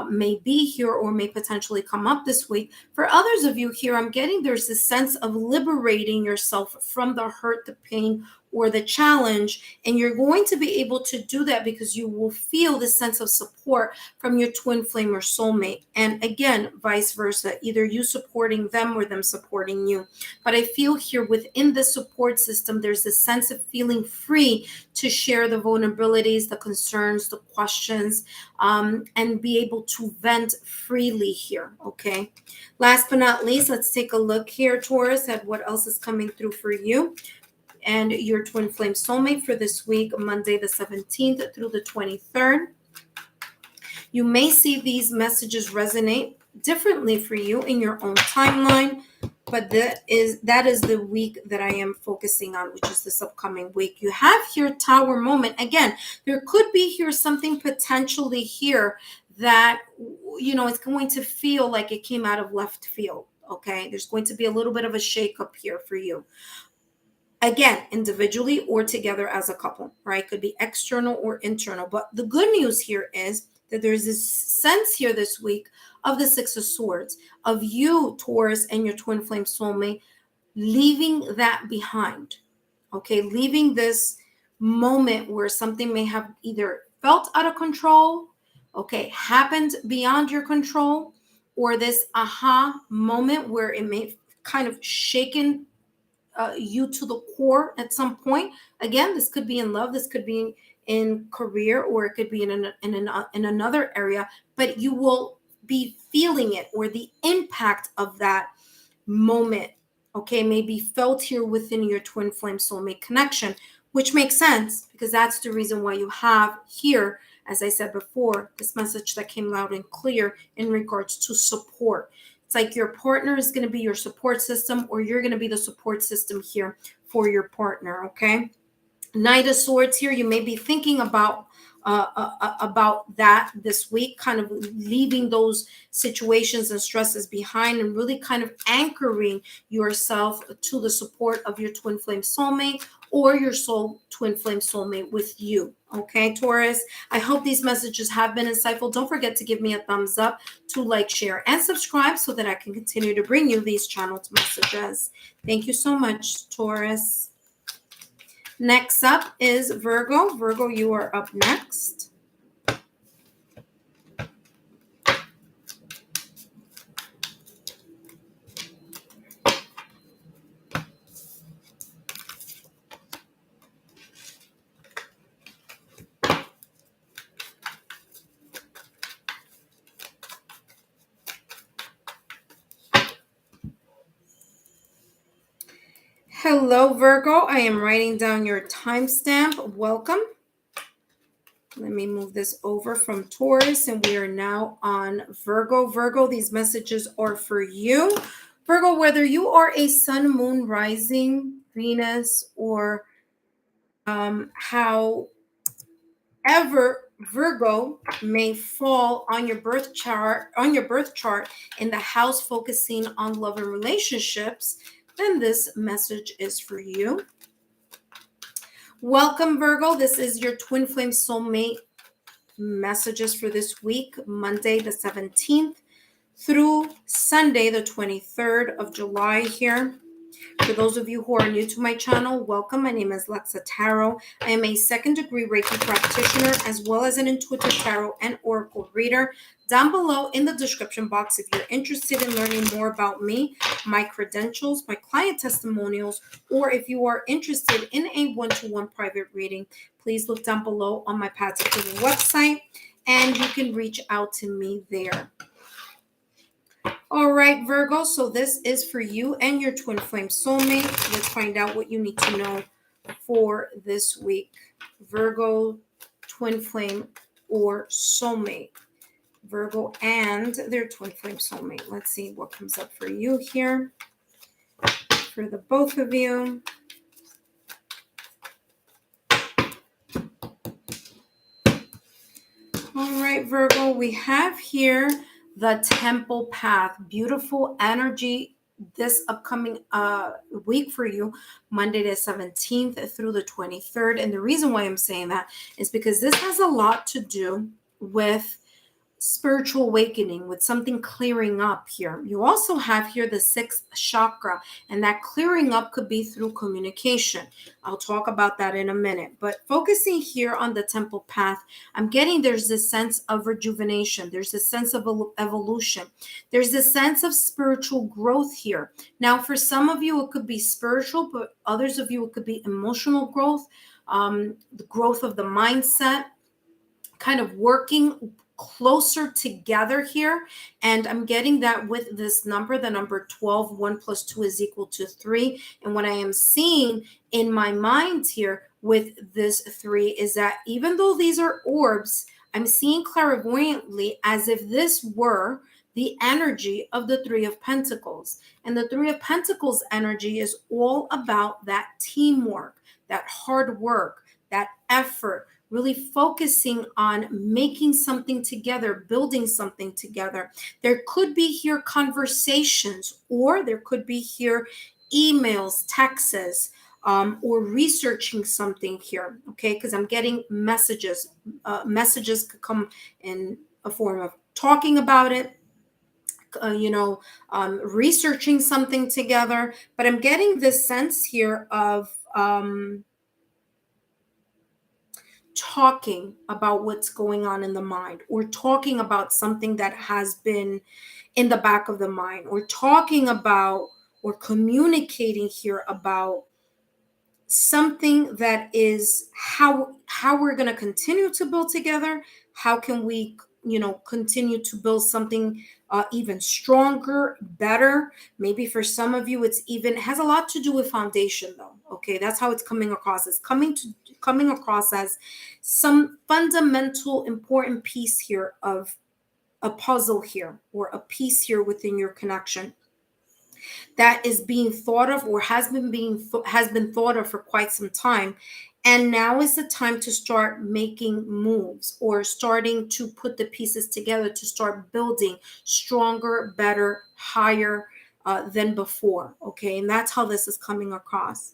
may be here or may potentially come up this week. For others of you here, I'm getting there's this sense of liberating yourself from the hurt, the pain, or the challenge, and you're going to be able to do that because you will feel the sense of support from your twin flame or soulmate. And again, vice versa, either you supporting them or them supporting you. But I feel here within the support system, there's a sense of feeling free to share the vulnerabilities, the concerns, the questions, and be able to vent freely here, okay? Last but not least, let's take a look here, Taurus, at what else is coming through for you and your twin flame soulmate for this week, Monday the 17th through the 23rd. You may see these messages resonate differently for you in your own timeline, but that is the week that I am focusing on, which is this upcoming week. You have here Tower moment. Again, there could be here something potentially here that, you know, it's going to feel like it came out of left field, okay? There's going to be a little bit of a shakeup here for you. Again, individually or together as a couple, right? Could be external or internal. But the good news here is that there's this sense here this week of the Six of Swords, of you, Taurus, and your twin flame soulmate, leaving that behind, okay? Leaving this moment where something may have either felt out of control, okay, happened beyond your control, or this aha moment where it may kind of shaken you to the core at some point. Again, this could be in love, this could be in career, or it could be in another area, but you will be feeling it, or the impact of that moment, okay, may be felt here within your twin flame soulmate connection, which makes sense because that's the reason why you have here, as I said before, this message that came loud and clear in regards to support. It's like your partner is going to be your support system, or you're going to be the support system here for your partner, okay? Knight of Swords here, you may be thinking about that this week, kind of leaving those situations and stresses behind and really kind of anchoring yourself to the support of your twin flame soulmate or your twin flame soulmate with you. Okay, Taurus, I hope these messages have been insightful. Don't forget to give me a thumbs up, to like, share, and subscribe so that I can continue to bring you these channeled messages. Thank you so much, Taurus. Next up is Virgo. Virgo, you are up next. Hello, Virgo. I am writing down your timestamp. Welcome. Let me move this over from Taurus, and we are now on Virgo. Virgo, these messages are for you. Virgo, whether you are a sun, moon, rising, Venus, or however Virgo may fall on your birth chart, in the house focusing on love and relationships, then this message is for you. Welcome, Virgo. This is your twin flame soulmate messages for this week, Monday the 17th through Sunday the 23rd of July here. For those of you who are new to my channel, welcome. My name is Lexa Tarot. I am a second-degree Reiki practitioner as well as an intuitive tarot and oracle reader. Down below in the description box, if you're interested in learning more about me, my credentials, my client testimonials, or if you are interested in a one-to-one private reading, please look down below on my Path to Healing website, and you can reach out to me there. All right, Virgo, so this is for you and your twin flame soulmate. Let's find out what you need to know for this week. Virgo, twin flame, or soulmate. Virgo and their twin flame soulmate. Let's see what comes up for you here. For the both of you. All right, Virgo, we have here the Temple Path. Beautiful energy this upcoming week for you, Monday the 17th through the 23rd. And the reason why I'm saying that is because this has a lot to do with spiritual awakening, with something clearing up here. You also have here the 6th chakra, and that clearing up could be through communication. I'll talk about that in a minute. But focusing here on the Temple Path, I'm getting there's this sense of rejuvenation. There's a sense of evolution. There's a sense of spiritual growth here. Now, for some of you, it could be spiritual, but others of you, it could be emotional growth, the growth of the mindset, kind of working closer together here. And I'm getting that with this number, the number 12, 1 plus 2 is equal to 3. And what I am seeing in my mind here with this 3 is that even though these are orbs, I'm seeing clairvoyantly as if this were the energy of the 3 of Pentacles. And the 3 of Pentacles energy is all about that teamwork, that hard work, that effort, really focusing on making something together, building something together. There could be here conversations, or there could be here emails, texts, or researching something here, okay? Because I'm getting messages. Messages could come in a form of talking about it, researching something together. But I'm getting this sense here of talking about what's going on in the mind, or talking about something that has been in the back of the mind, or talking about or communicating here about something that is how we're going to continue to build together. How can we continue to build something even stronger, better? Maybe for some of you, it's even has a lot to do with foundation, though. Okay, that's how it's coming across. It's coming across as some fundamental, important piece here of a puzzle here, or a piece here within your connection that is being thought of, or has been thought of for quite some time. And now is the time to start making moves, or starting to put the pieces together to start building stronger, better, higher than before. Okay, and that's how this is coming across.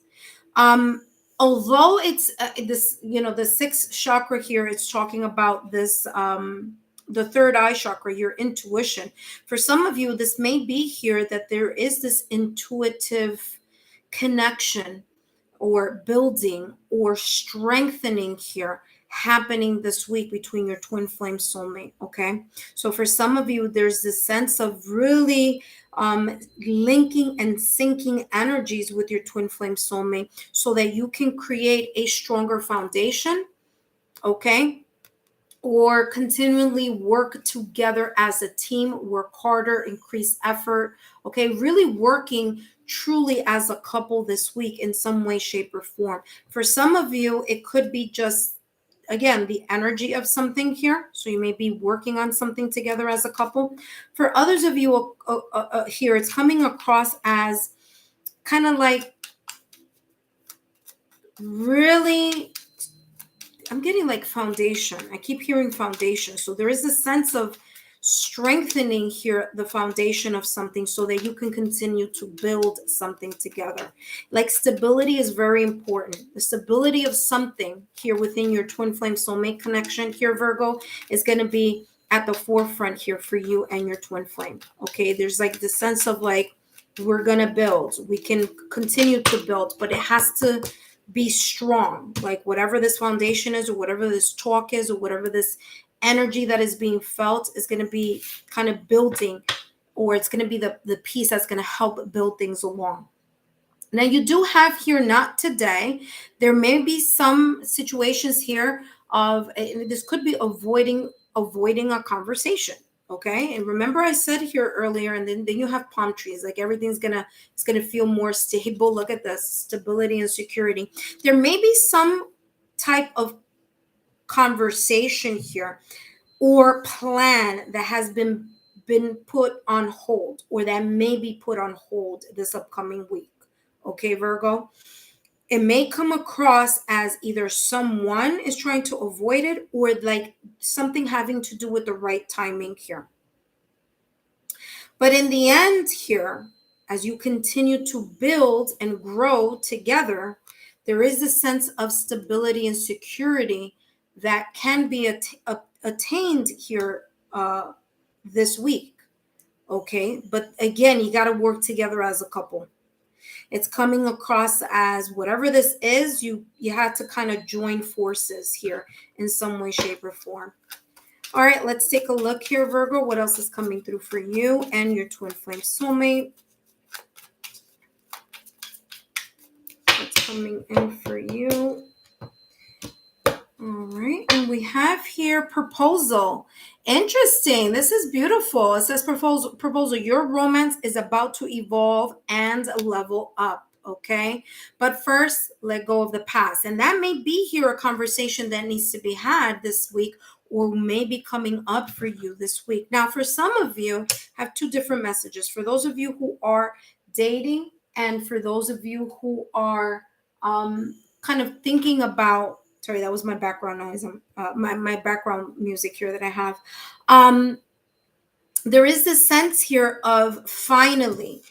Although it's this, the 6th chakra here, it's talking about this, the third eye chakra, your intuition. For some of you, this may be here that there is this intuitive connection, or building, or strengthening here happening this week between your twin flame soulmate. Okay, so for some of you, there's this sense of really linking and syncing energies with your twin flame soulmate, so that you can create a stronger foundation. Okay, or continually work together as a team, work harder, increase effort. Okay, really working truly as a couple this week in some way, shape, or form. For some of you, it could be just, again, the energy of something here. So you may be working on something together as a couple. For others of you here, it's coming across as kind of like really, I'm getting like foundation. I keep hearing foundation. So there is a sense of strengthening here the foundation of something, so that you can continue to build something together. Like stability is very important. The stability of something here within your twin flame soulmate connection here, Virgo, is going to be at the forefront here for you and your twin flame. Okay, there's like the sense of like We're going to build. We can continue to build, but it has to be strong. Like whatever this foundation is, or whatever this talk is, or whatever this energy that is being felt is going to be kind of building, or it's going to be the piece that's going to help build things along. Now you do have here, not today, there may be some situations here of, this could be avoiding a conversation. Okay. And remember I said here earlier, and then you have palm trees, like everything's it's gonna feel more stable. Look at this, stability and security. There may be some type of conversation here or plan that has been put on hold, or that may be put on hold this upcoming week. Okay, Virgo, it may come across as either someone is trying to avoid it, or like something having to do with the right timing here. But in the end here, as you continue to build and grow together, there is a sense of stability and security that can be attained here this week. Okay, but again, you got to work together as a couple. It's coming across as whatever this is, you have to kind of join forces here in some way, shape, or form. All right, let's take a look here, Virgo. What else is coming through for you and your twin flame soulmate? What's coming in for you? All right, and we have here proposal. Interesting. This is beautiful. It says proposal. Your romance is about to evolve and level up. Okay, but first, let go of the past, and that may be here a conversation that needs to be had this week, or may be coming up for you this week. Now, for some of you, I have two different messages. For those of you who are dating, and for those of you who are kind of thinking about. Sorry, that was my background noise. My background music here that I have. There is this sense here of finally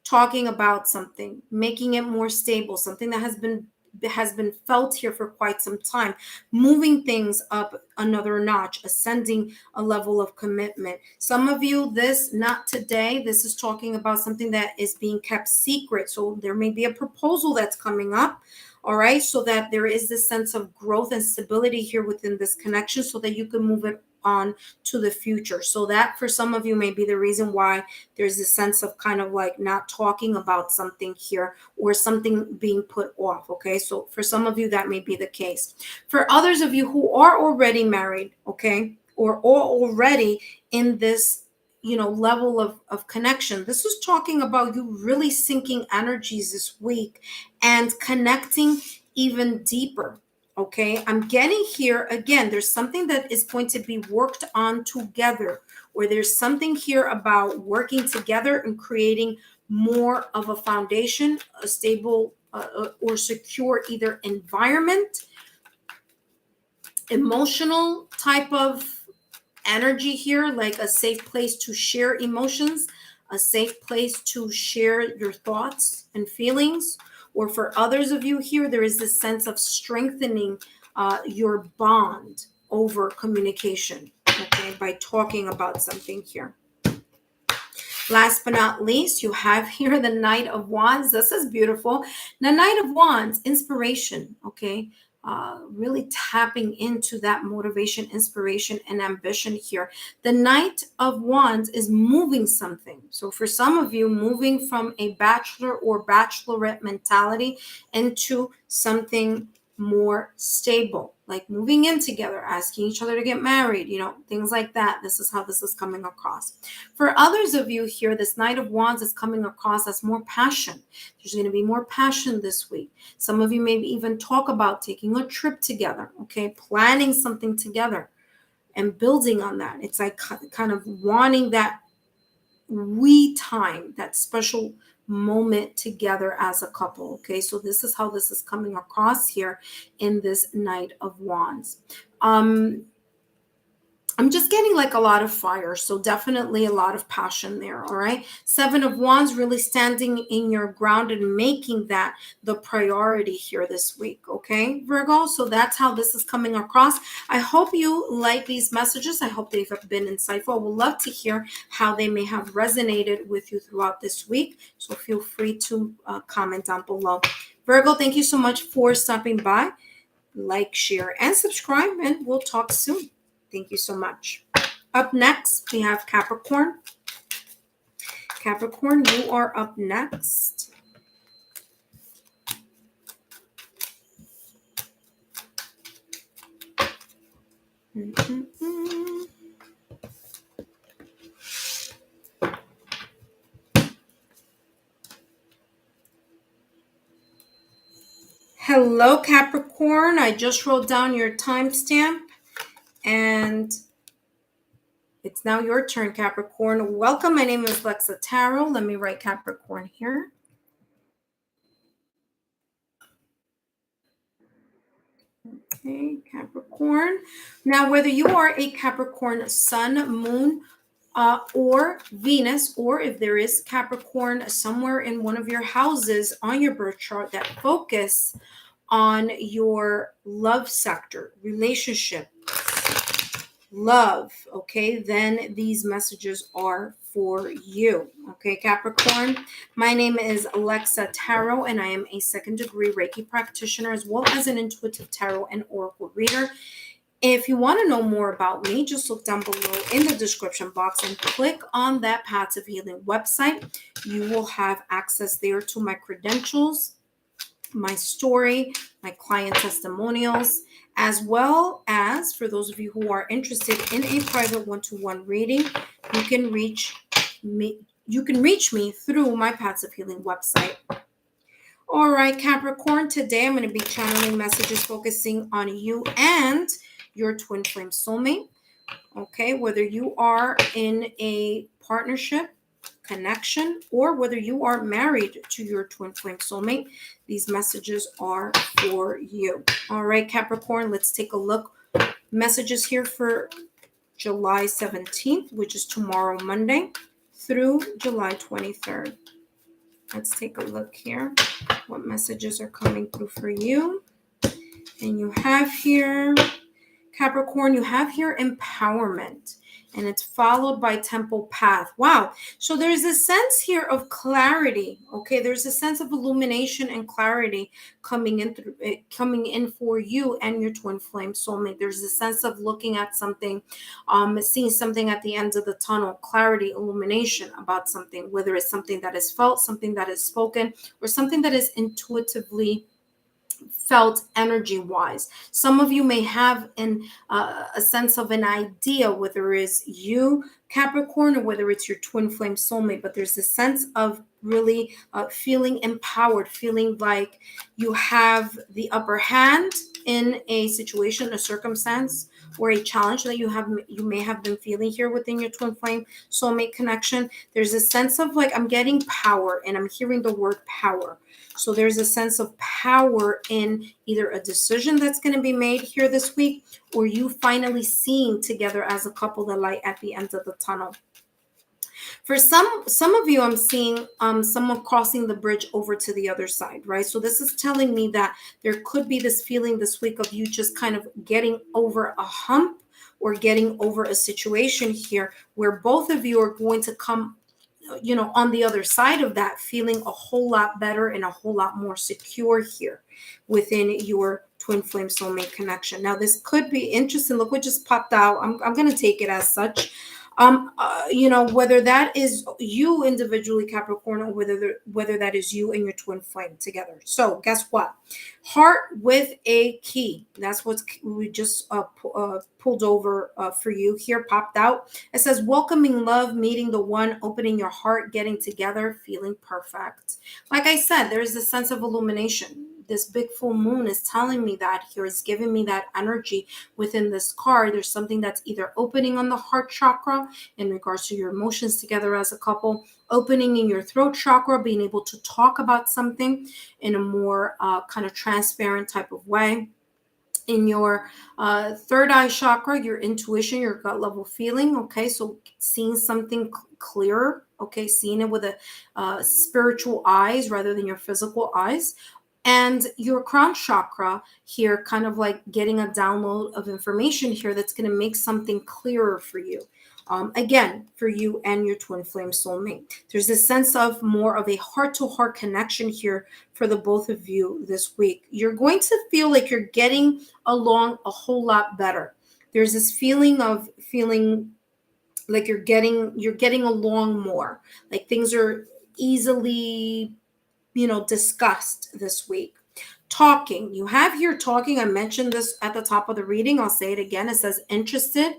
talking about something, making it more stable, something that has been felt here for quite some time, moving things up another notch, ascending a level of commitment. Some of you, this not today, this is talking about something that is being kept secret. So there may be a proposal that's coming up. All right, so that there is this sense of growth and stability here within this connection, so that you can move it on to the future. So that for some of you may be the reason why there's this sense of kind of like not talking about something here, or something being put off. Okay, so for some of you that may be the case. For others of you who are already married, okay, or already in this level of connection, this is talking about you really syncing energies this week and connecting even deeper. Okay, I'm getting here again, there's something that is going to be worked on together, or there's something here about working together and creating more of a foundation, a stable or secure either environment, emotional type of energy here, like a safe place to share emotions, a safe place to share your thoughts and feelings. Or for others of you here, there is this sense of strengthening your bond over communication, okay, by talking about something here. Last but not least, you have here the Knight of Wands. This is beautiful. The Knight of Wands, inspiration, okay? Really tapping into that motivation, inspiration, and ambition here. The Knight of Wands is moving something. So for some of you, moving from a bachelor or bachelorette mentality into something more stable, like moving in together, asking each other to get married, things like that. This is how this is coming across. For others of you here, this Knight of Wands is coming across as more passion. There's going to be more passion this week. Some of you maybe even talk about taking a trip together, okay, planning something together and building on that. It's like kind of wanting that we time, that special moment together as a couple. Okay, so this is how this is coming across here in this Knight of Wands. I'm just getting like a lot of fire. So definitely a lot of passion there. All right. 7 of Wands, really standing in your ground and making that the priority here this week. Okay, Virgo. So that's how this is coming across. I hope you like these messages. I hope they've been insightful. I would love to hear how they may have resonated with you throughout this week. So feel free to comment down below. Virgo, thank you so much for stopping by. Like, share, and subscribe, and we'll talk soon. Thank you so much. Up next, we have Capricorn. Capricorn, you are up next. Hello, Capricorn. I just wrote down your timestamp, and it's now your turn, Capricorn. Welcome. My name is Lexa Tarot. Let me write Capricorn here. Okay, Capricorn. Now, whether you are a Capricorn sun, moon, or Venus, or if there is Capricorn somewhere in one of your houses on your birth chart that focus on your love sector, relationship, love, okay, then these messages are for you. Okay, Capricorn, my name is Alexa Tarot, and I am a second-degree Reiki practitioner as well as an intuitive tarot and oracle reader. If you want to know more about me, just look down below in the description box and click on that Paths of Healing website. You will have access there to my credentials, my story, my client testimonials, as well as for those of you who are interested in a private one-to-one reading, you can reach me through my Paths of Healing website. All right, Capricorn, today I'm going to be channeling messages focusing on you and your twin flame soulmate. Okay, whether you are in a partnership, connection, or whether you are married to your twin flame soulmate, these messages are for you. All right, Capricorn, let's take a look. Messages here for July 17th, which is tomorrow, Monday, through July 23rd. Let's take a look here. What messages are coming through for you? And you have here, Capricorn, you have here empowerment, and it's followed by temple path. Wow. So there's a sense here of clarity. Okay. There's a sense of illumination and clarity coming in for you and your twin flame soulmate. There's a sense of looking at something, seeing something at the end of the tunnel, clarity, illumination about something, whether it's something that is felt, something that is spoken, or something that is intuitively felt energy wise. Some of you may have a sense of an idea, whether it's you, Capricorn, or whether it's your twin flame soulmate, but there's a sense of really feeling empowered, feeling like you have the upper hand in a situation, a circumstance, or a challenge that you may have been feeling here within your twin flame soulmate connection. There's a sense of like, I'm getting power, and I'm hearing the word power. So there's a sense of power in either a decision that's going to be made here this week, or you finally seeing together as a couple the light at the end of the tunnel. For some of you, I'm seeing someone crossing the bridge over to the other side, right? So this is telling me that there could be this feeling this week of you just kind of getting over a hump or getting over a situation here where both of you are going to come, you know, on the other side of that, feeling a whole lot better and a whole lot more secure here within your twin flame soulmate connection. Now, this could be interesting. Look what just popped out. I'm going to take it as such. You know, whether that is you individually, Capricorn, or whether that is you and your twin flame together. So guess what? Heart with a key. That's what we just pulled over for you here, popped out. It says welcoming love, meeting the one, opening your heart, getting together, feeling perfect. Like I said, there's a sense of illumination. This big full moon is telling me that here, is giving me that energy within this card. There's something that's either opening on the heart chakra in regards to your emotions together as a couple, opening in your throat chakra, being able to talk about something in a more kind of transparent type of way. in your third eye chakra, your intuition, your gut level feeling. Okay, so seeing something clearer. Okay, seeing it with a spiritual eyes rather than your physical eyes. And your crown chakra here, kind of like getting a download of information here that's going to make something clearer for you. Again, for you and your twin flame soulmate. There's this sense of more of a heart-to-heart connection here for the both of you this week. You're going to feel like you're getting along a whole lot better. There's this feeling of feeling like you're getting along more. Like things are easily, discussed this week. Talking. You have here talking. I mentioned this at the top of the reading. I'll say it again. It says interested,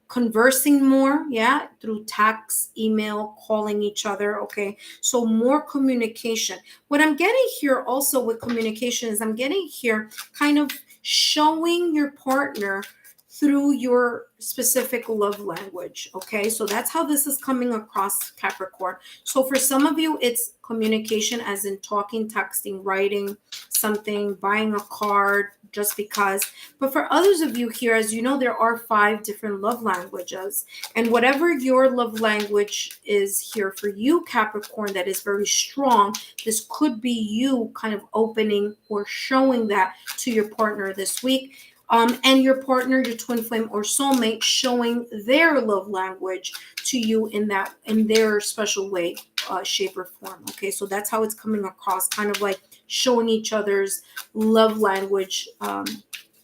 conversing more, yeah, through text, email, calling each other. Okay, so more communication. What I'm getting here also with communication is I'm getting here kind of showing your partner through your specific love language. Okay, so that's how this is coming across, Capricorn. So for some of you, it's communication as in talking, texting, writing something, buying a card, just because. But for others of you here, as you know, there are 5 different love languages. And whatever your love language is here for you, Capricorn, that is very strong, this could be you kind of opening or showing that to your partner this week. And your partner, your twin flame or soulmate, showing their love language to you in their special way, shape, or form. Okay, so that's how it's coming across, kind of like showing each other's love language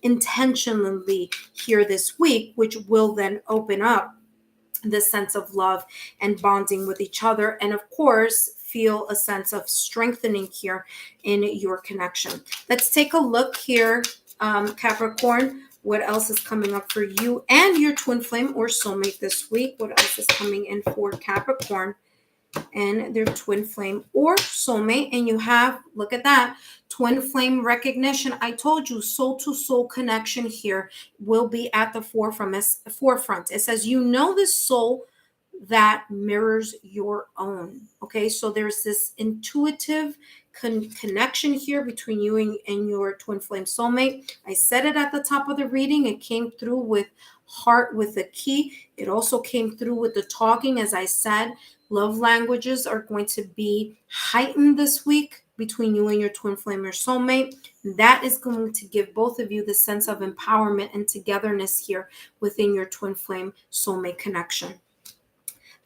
intentionally here this week, which will then open up the sense of love and bonding with each other, and of course feel a sense of strengthening here in your connection. Let's take a look here, Capricorn, what else is coming up for you and your twin flame or soulmate this week. What else is coming in for Capricorn and their twin flame or soulmate? And you have, look at that, twin flame recognition. I told you, soul to soul connection here will be at the forefront. It says, you know, this soul that mirrors your own. Okay, so there's this intuitive connection here between you and your twin flame soulmate. I said it at the top of the reading. It came through with heart with a key. It also came through with the talking. As I said, love languages are going to be heightened this week between you and your twin flame or soulmate. That is going to give both of you the sense of empowerment and togetherness here within your twin flame soulmate connection.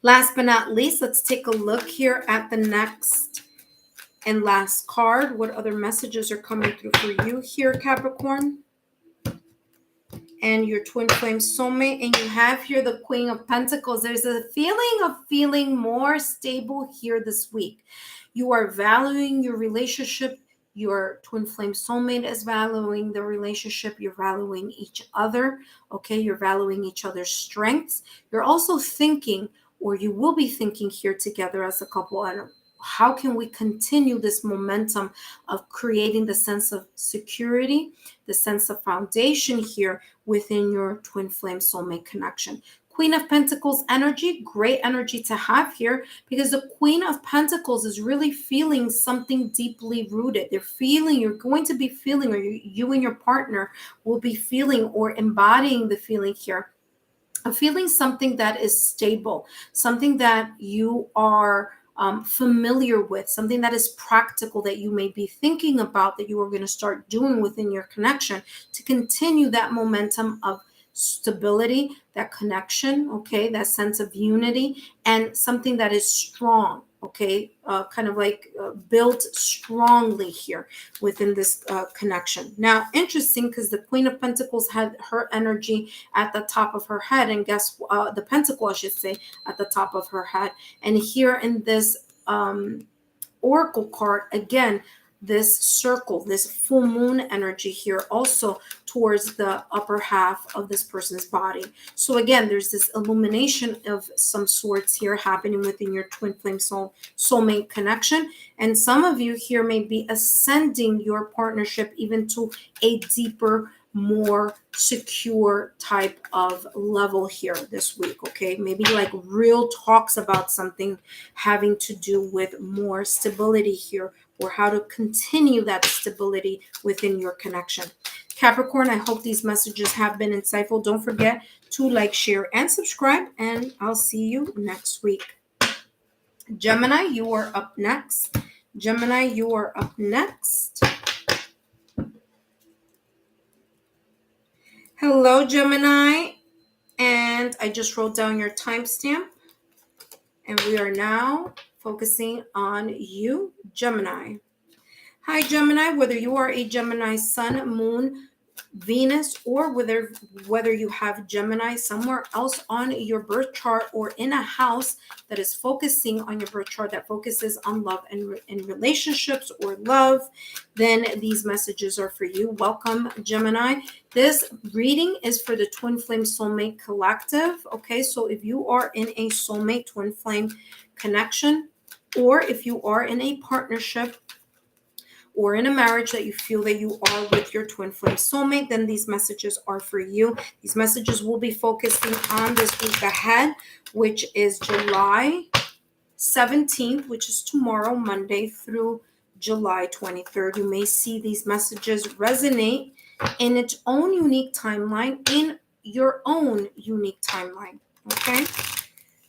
Last but not least, let's take a look here at the next and last card. What other messages are coming through for you here, Capricorn? And your twin flame soulmate. And you have here the Queen of Pentacles. There's a feeling of feeling more stable here this week. You are valuing your relationship. Your twin flame soulmate is valuing the relationship. You're valuing each other. Okay, you're valuing each other's strengths. You're also thinking, or you will be thinking here together as a couple, and how can we continue this momentum of creating the sense of security, the sense of foundation here within your twin flame soulmate connection. Queen of Pentacles energy, great energy to have here, because the Queen of Pentacles is really feeling something deeply rooted. You're going to be feeling, or you and your partner will be feeling or embodying the feeling here. I'm feeling something that is stable, something that you are familiar with, something that is practical that you may be thinking about, that you are going to start doing within your connection to continue that momentum of stability, that connection, okay, that sense of unity, and something that is strong, okay, kind of like built strongly here within this connection. Now, interesting, because the Queen of Pentacles had her energy at the top of her head, and guess the Pentacle, I should say, at the top of her head. And here in this Oracle card, again, this circle, this full moon energy here also towards the upper half of this person's body. So again, there's this illumination of some sorts here happening within your twin flame soulmate connection. And some of you here may be ascending your partnership even to a deeper, more secure type of level here this week. Okay, maybe like real talks about something having to do with more stability here, or how to continue that stability within your connection. Capricorn, I hope these messages have been insightful. Don't forget to like, share, and subscribe, and I'll see you next week. Gemini, you are up next. Gemini, you are up next. Hello, Gemini. And I just wrote down your timestamp. And we are now focusing on you, Gemini. Hi, Gemini. Whether you are a Gemini sun, moon, Venus, or whether you have Gemini somewhere else on your birth chart or in a house that is focusing on your birth chart, that focuses on love and in relationships or love, then these messages are for you. Welcome, Gemini. This reading is for the Twin Flame Soulmate Collective. Okay, so if you are in a soulmate twin flame connection, or if you are in a partnership or in a marriage that you feel that you are with your twin flame soulmate, then these messages are for you. These messages will be focusing on this week ahead, which is July 17th, which is tomorrow, Monday, through July 23rd. You may see these messages resonate in its own unique timeline, in your own unique timeline. Okay,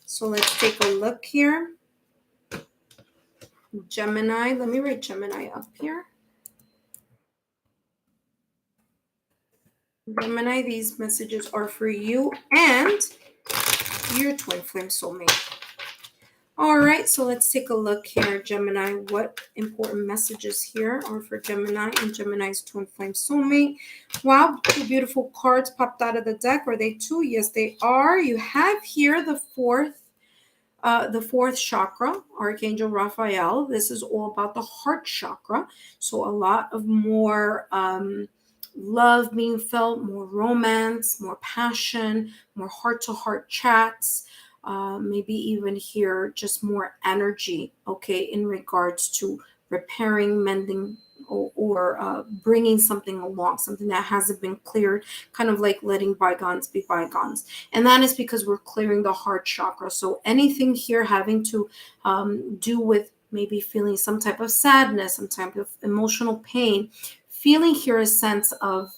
so let's take a look here. Gemini, let me write Gemini up here. Gemini, these messages are for you and your twin flame soulmate. All right, so let's take a look here, Gemini. What important messages here are for Gemini and Gemini's twin flame soulmate? Wow, two beautiful cards popped out of the deck. Are they two? Yes, they are. You have here the fourth chakra, Archangel Raphael. This is all about the heart chakra. So a lot of more love being felt, more romance, more passion, more heart-to-heart chats, maybe even here just more energy, okay, in regards to repairing, mending, or bringing something along, something that hasn't been cleared, kind of like letting bygones be bygones. And that is because we're clearing the heart chakra. So anything here having to do with maybe feeling some type of sadness, some type of emotional pain, feeling here a sense of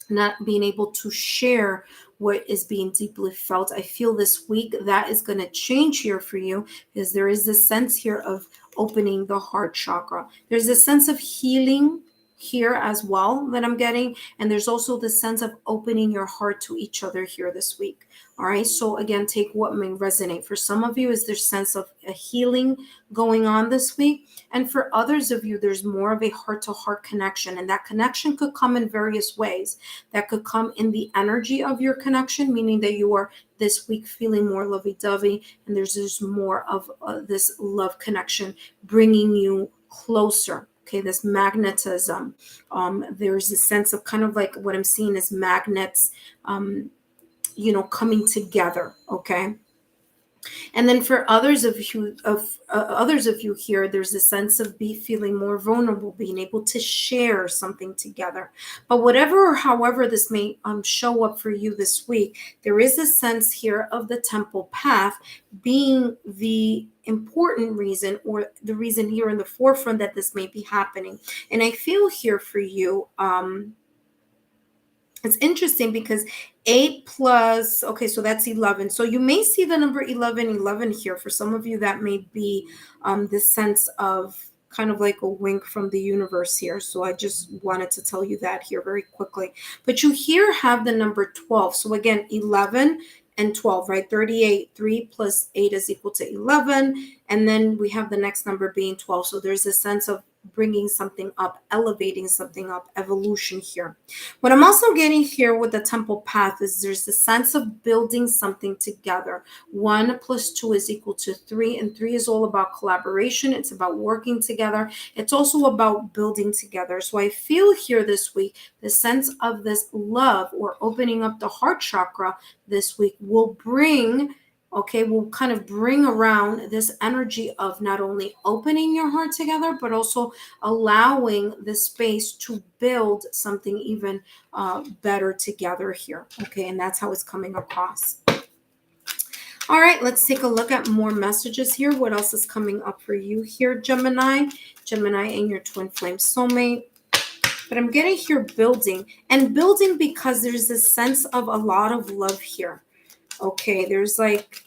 not being able to share what is being deeply felt. I feel this week that is going to change here for you, because there is this sense here of opening the heart chakra. There's a sense of healing here as well that I'm getting. And there's also the sense of opening your heart to each other here this week. All right. So again, take what may resonate. For some of you, is there sense of a healing going on this week? And for others of you, there's more of a heart-to-heart connection. And that connection could come in various ways. That could come in the energy of your connection, meaning that you are this week feeling more lovey-dovey. And there's just more of this love connection bringing you closer. Okay, this magnetism. There's a sense of kind of like what I'm seeing as magnets, coming together. Okay. And then for others of you here, there's a sense of feeling more vulnerable, being able to share something together. But whatever or however this may show up for you this week, there is a sense here of the temple path being the important reason, or the reason here in the forefront that this may be happening. And I feel here for you, it's interesting because 8 plus, okay, so that's 11. So you may see the number 11 here. For some of you, that may be this sense of kind of like a wink from the universe here. So I just wanted to tell you that here very quickly. But you here have the number 12. So again, 11 and 12, right? 38, 3 plus 8 is equal to 11. And then we have the next number being 12. So there's a sense of bringing something up, elevating something up, evolution here. What I'm also getting here with the temple path is there's the sense of building something together. 1 plus 2 is equal to 3, and 3 is all about collaboration. It's about working together. It's also about building together. So I feel here this week, the sense of this love or opening up the heart chakra this week will kind of bring around this energy of not only opening your heart together, but also allowing the space to build something even better together here. Okay, and that's how it's coming across. All right, let's take a look at more messages here. What else is coming up for you here, Gemini? Gemini and your twin flame soulmate. But I'm getting here building, and building because there's this sense of a lot of love here. Okay, there's like,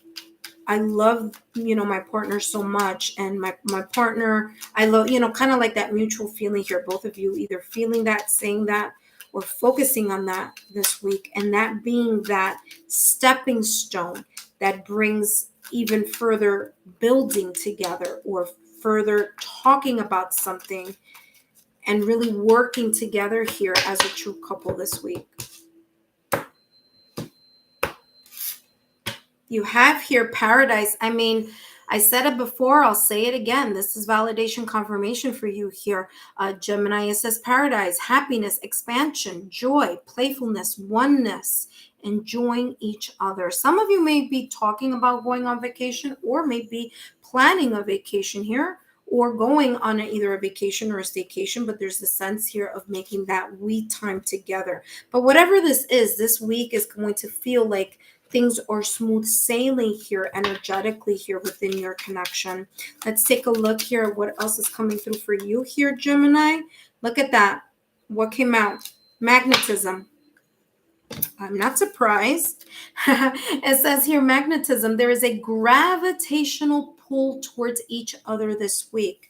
I love, my partner so much, and my partner, I love, kind of like that mutual feeling here. Both of you either feeling that, saying that, or focusing on that this week, and that being that stepping stone that brings even further building together, or further talking about something and really working together here as a true couple this week. You have here paradise. I mean, I said it before, I'll say it again. This is validation confirmation for you here. Gemini, it says paradise, happiness, expansion, joy, playfulness, oneness, enjoying each other. Some of you may be talking about going on vacation, or maybe planning a vacation here, or going on either a vacation or a staycation, but there's the sense here of making that we time together. But whatever this is, this week is going to feel like things are smooth sailing here energetically here within your connection. Let's take a look here at what else is coming through for you here, Gemini. Look at that. What came out? Magnetism. I'm not surprised. It says here magnetism. There is a gravitational pull towards each other this week.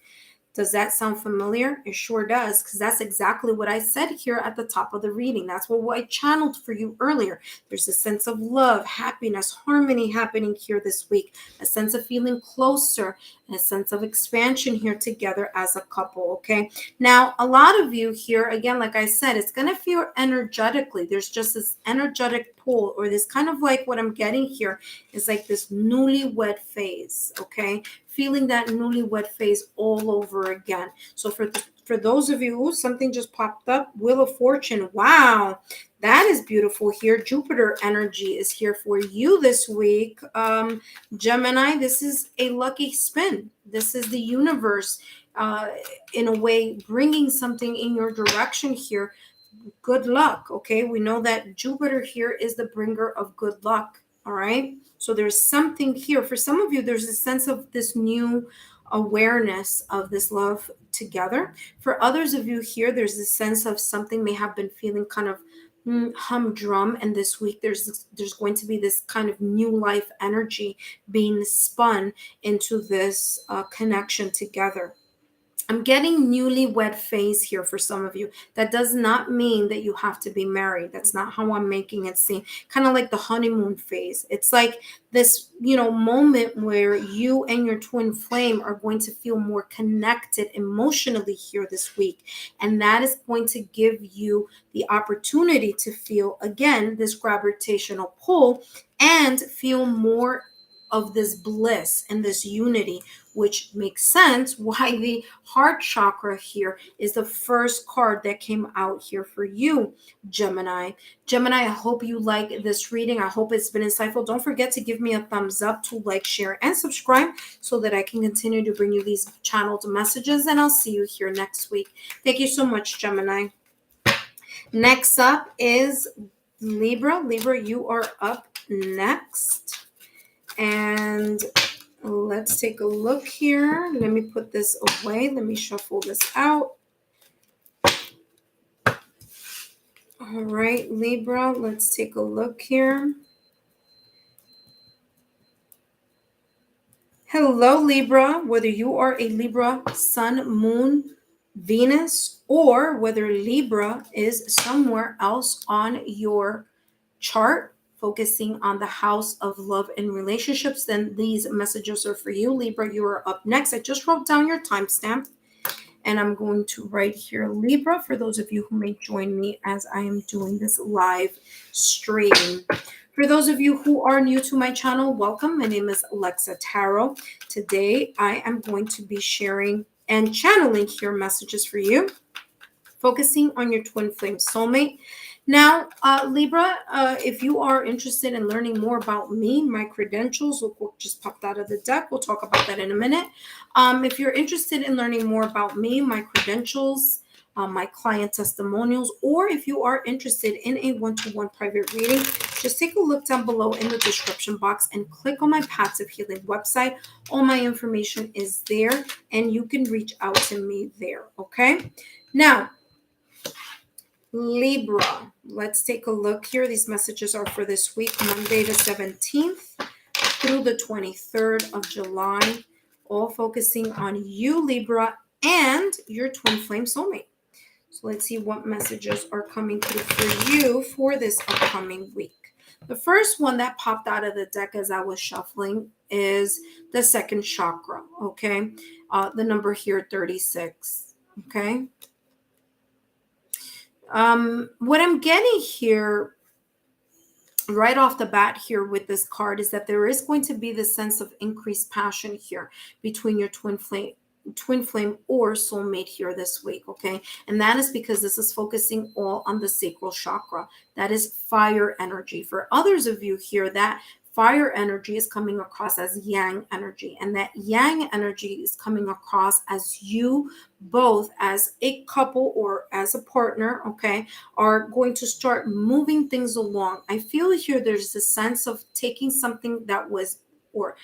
Does that sound familiar? It sure does, because that's exactly what I said here at the top of the reading. That's what I channeled for you earlier. There's a sense of love, happiness, harmony happening here this week, a sense of feeling closer, and a sense of expansion here together as a couple, okay? Now, a lot of you here, again, like I said, it's going to feel energetically. There's just this energetic pull, or this kind of like what I'm getting here is like this newlywed phase, okay? Feeling that newlywed phase all over again. So for those of you, something just popped up, Wheel of Fortune. Wow, that is beautiful here. Jupiter energy is here for you this week. Gemini, this is a lucky spin. This is the universe, in a way, bringing something in your direction here. Good luck, okay? We know that Jupiter here is the bringer of good luck, all right? So there's something here. For some of you, there's a sense of this new awareness of this love together. For others of you here, there's this sense of something may have been feeling kind of humdrum, and this week there's going to be this kind of new life energy being spun into this connection together. I'm getting newlywed phase here for some of you. That does not mean that you have to be married. That's not how I'm making it seem. Kind of like the honeymoon phase. It's like this, moment where you and your twin flame are going to feel more connected emotionally here this week. And that is going to give you the opportunity to feel, again, this gravitational pull and feel more of this bliss and this unity, which makes sense why the heart chakra here is the first card that came out here for you, Gemini. Gemini, I hope you like this reading. I hope it's been insightful. Don't forget to give me a thumbs up, to like, share, and subscribe so that I can continue to bring you these channeled messages, and I'll see you here next week. Thank you so much, Gemini. Next up is Libra. Libra, you are up next. And let's take a look here. Let me put this away. Let me shuffle this out. All right, Libra, let's take a look here. Hello, Libra. Whether you are a Libra Sun, Moon, Venus, or whether Libra is somewhere else on your chart, focusing on the house of love and relationships, then these messages are for you. Libra, you are up next. I just wrote down your timestamp, and I'm going to write here Libra for those of you who may join me as I am doing this live stream. For those of you who are new to my channel, welcome. My name is Alexa Tarot. Today, I am going to be sharing and channeling here messages for you, focusing on your twin flame soulmate. Now, Libra, if you are interested in learning more about me, my credentials, we'll just pop that out of the deck. We'll talk about that in a minute. If you're interested in learning more about me, my credentials, my client testimonials, or if you are interested in a one-to-one private reading, just take a look down below in the description box and click on my Paths of Healing website. All my information is there, and you can reach out to me there, okay? Now, Libra, let's take a look here. These messages are for this week, Monday the 17th through the 23rd of July, all focusing on you, Libra, and your twin flame soulmate. So let's see what messages are coming through for you for this upcoming week. The first one that popped out of the deck as I was shuffling is the second chakra, okay? The number here, 36, okay? What I'm getting here right off the bat here with this card is that there is going to be this sense of increased passion here between your twin flame or soulmate here this week, okay? And that is because this is focusing all on the sacral chakra. That is fire energy. For others of you here, that fire energy is coming across as yang energy, and that yang energy is coming across as you both as a couple or as a partner, okay, are going to start moving things along. I feel here there's a sense of taking something that was or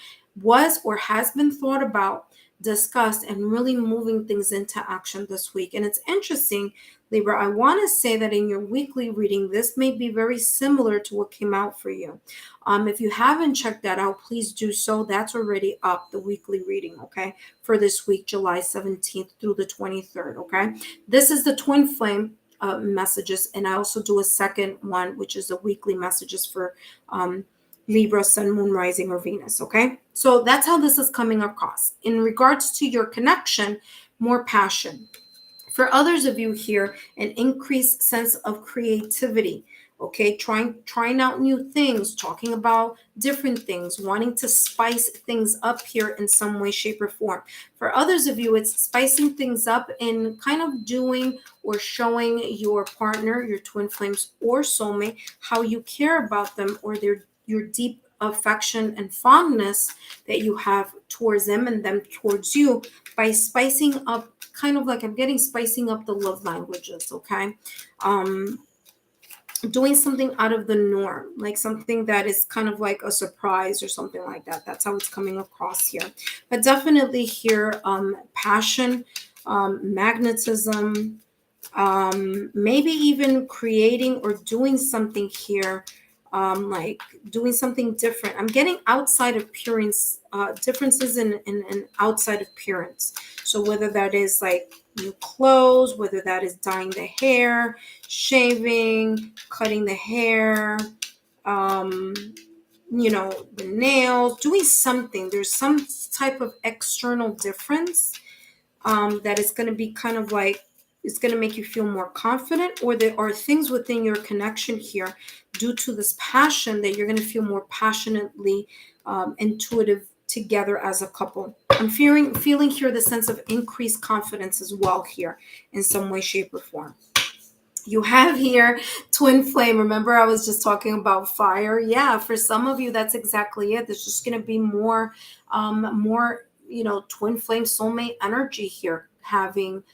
has been thought about, discussed, and really moving things into action this week. And it's interesting, Libra, I want to say that in your weekly reading, this may be very similar to what came out for you. If you haven't checked that out, please do so. That's already up, the weekly reading, okay, for this week, July 17th through the 23rd, okay? This is the twin flame messages, and I also do a second one, which is the weekly messages for Libra, Sun, Moon, Rising, or Venus, okay? So that's how this is coming across. In regards to your connection, more passion. For others of you here, an increased sense of creativity, okay? Trying out new things, talking about different things, wanting to spice things up here in some way, shape, or form. For others of you, it's spicing things up in kind of doing or showing your partner, your twin flames or soulmate, how you care about them or your deep affection and fondness that you have towards them and them towards you by spicing up, kind of like I'm getting spicing up the love languages, okay? Doing something out of the norm, like something that is kind of like a surprise or something like that. That's how it's coming across here. But definitely here, passion, magnetism, maybe even creating or doing something here, like doing something different. I'm getting outside appearance, differences in outside appearance. So whether that is like new clothes, whether that is dyeing the hair, shaving, cutting the hair, the nails, doing something. There's some type of external difference that is going to be kind of like, it's going to make you feel more confident, or there are things within your connection here due to this passion that you're going to feel more passionately intuitive together as a couple. I'm feeling here the sense of increased confidence as well here in some way, shape, or form. You have here twin flame. Remember, I was just talking about fire. Yeah, for some of you, that's exactly it. There's just going to be more, twin flame soulmate energy here, having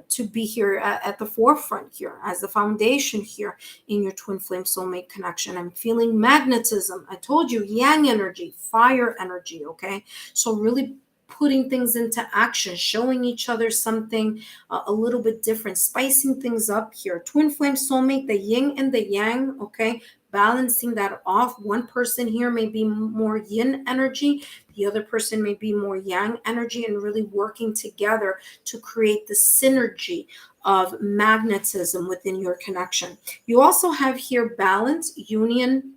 to be here at the forefront here as the foundation here in your twin flame soulmate connection. I'm feeling magnetism. I told you, yang energy, fire energy, okay? So really putting things into action, showing each other something a little bit different, spicing things up here. Twin flame soulmate, the yin and the yang, okay? Balancing that off. One person here may be more yin energy, the other person may be more yang energy, and really working together to create the synergy of magnetism within your connection. You also have here balance, union,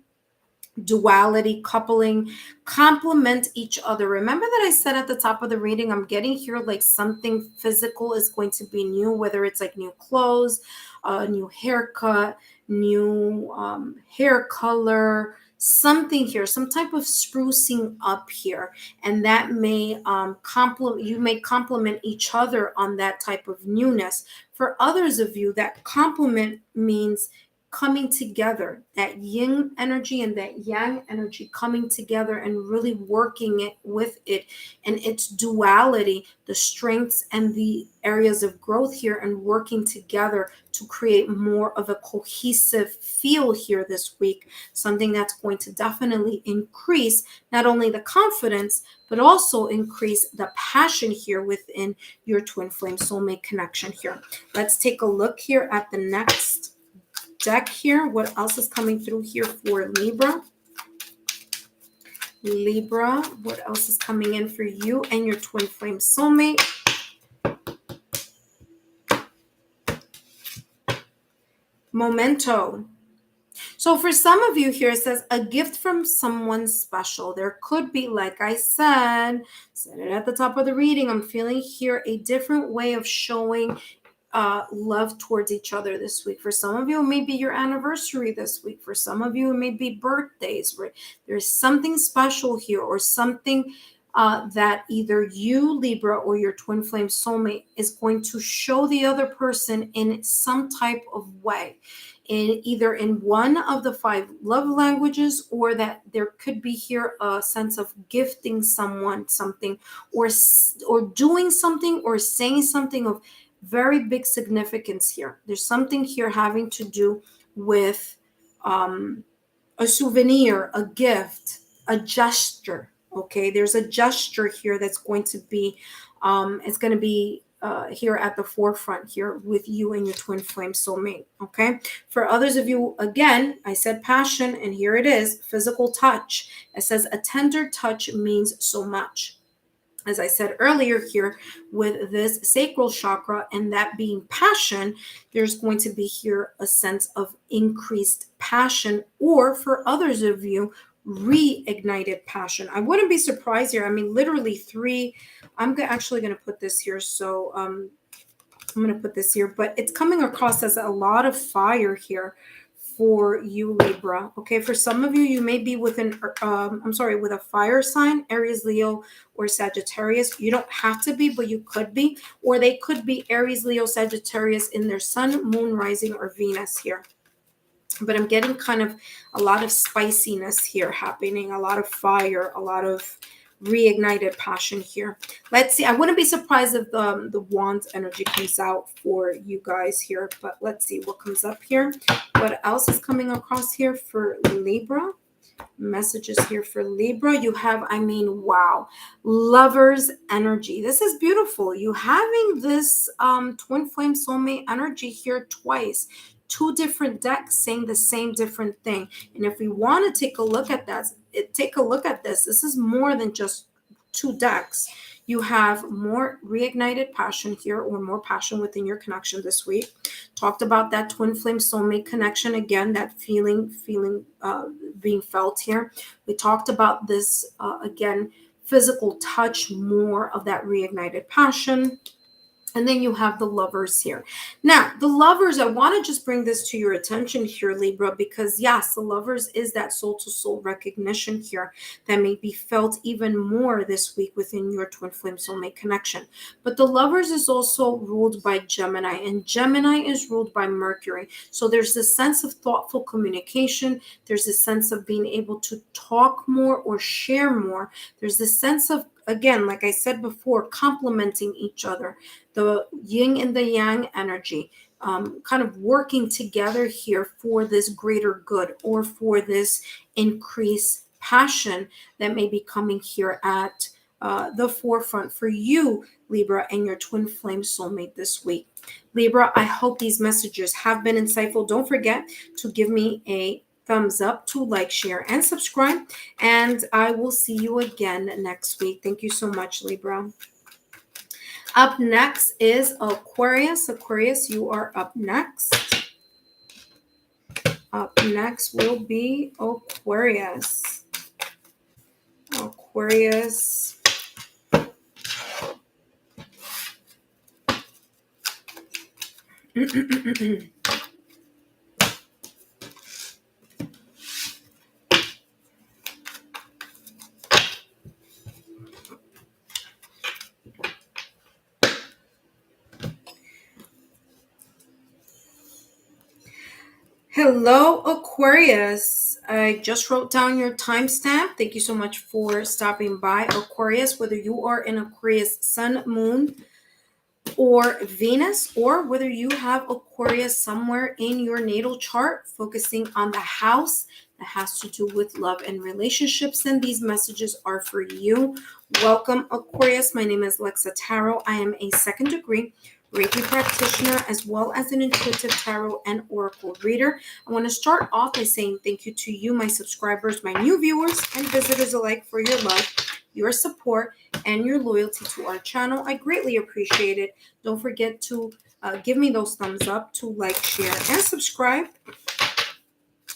duality, coupling, complement each other. Remember that I said at the top of the reading, I'm getting here like something physical is going to be new, whether it's like new clothes, new haircut, new hair color, something here, some type of sprucing up here, and that may complement each other on that type of newness. For others of you, that complement means coming together, that yin energy and that yang energy coming together and really working it with it and its duality, the strengths and the areas of growth here, and working together to create more of a cohesive feel here this week. Something that's going to definitely increase not only the confidence, but also increase the passion here within your twin flame soulmate connection here. Let's take a look here at the next deck here. What else is coming through here for Libra? Libra, what else is coming in for you and your twin flame soulmate? Memento. So for some of you here, it says a gift from someone special. There could be, like I said it at the top of the reading, I'm feeling here a different way of showing love towards each other this week. For some of you, it may be your anniversary this week. For some of you, it may be birthdays. Right? There's something special here, or something that either you, Libra, or your twin flame soulmate is going to show the other person in some type of way, in either in one of the 5 love languages, or that there could be here a sense of gifting someone something, or doing something, or saying something of very big significance here. There's something here having to do with a souvenir, a gift, a gesture. Okay, there's a gesture here that's going to be, it's going to be here at the forefront here with you and your twin flame soulmate. Okay, for others of you, again, I said passion, and here it is, physical touch. It says a tender touch means so much. As I said earlier here, with this sacral chakra and that being passion, there's going to be here a sense of increased passion, or for others of you, reignited passion. I wouldn't be surprised here. I mean, literally 3. I'm actually going to put this here. So I'm going to put this here, but it's coming across as a lot of fire here for you, Libra. Okay, for some of you, you may be with with a fire sign, Aries, Leo, or Sagittarius. You don't have to be, but you could be. Or they could be Aries, Leo, Sagittarius in their sun, moon, rising, or Venus here. But I'm getting kind of a lot of spiciness here happening, a lot of fire, a lot of reignited passion here. Let's see. I wouldn't be surprised if the Wands energy comes out for you guys here, but let's see what comes up here. What else is coming across here for Libra? Messages here for Libra. You have, I mean, wow, Lovers energy. This is beautiful. You having this twin flame soulmate energy here twice. 2 different decks saying the same different thing. And if we want to take a look at that, this is more than just 2 decks. You have more reignited passion here, or more passion within your connection this week. Talked about that twin flame soulmate connection again, that feeling being felt here. We talked about this again, physical touch, more of that reignited passion. And then you have the Lovers here. Now, the Lovers, I want to just bring this to your attention here, Libra, because yes, the Lovers is that soul-to-soul recognition here that may be felt even more this week within your twin flame soulmate connection. But the Lovers is also ruled by Gemini, and Gemini is ruled by Mercury. So there's this sense of thoughtful communication. There's a sense of being able to talk more or share more. There's this sense of, again, like I said before, complementing each other. The yin and the yang energy, kind of working together here for this greater good, or for this increased passion that may be coming here at the forefront for you, Libra, and your twin flame soulmate this week. Libra, I hope these messages have been insightful. Don't forget to give me a thumbs up, to like, share, and subscribe. And I will see you again next week. Thank you so much, Libra. Up next is Aquarius. Aquarius, you are up next. Up next will be Aquarius. Aquarius. Hello, Aquarius. I just wrote down your timestamp. Thank you so much for stopping by, Aquarius. Whether you are in Aquarius Sun, Moon, or Venus, or whether you have Aquarius somewhere in your natal chart, focusing on the house that has to do with love and relationships, and these messages are for you. Welcome, Aquarius. My name is Lexa Tarot. I am a second degree Reiki practitioner as well as an intuitive tarot and oracle reader. I want to start off by saying thank you to you, my subscribers, my new viewers, and visitors alike for your love, your support, and your loyalty to our channel. I greatly appreciate it. Don't forget to give me those thumbs up, to like, share, and subscribe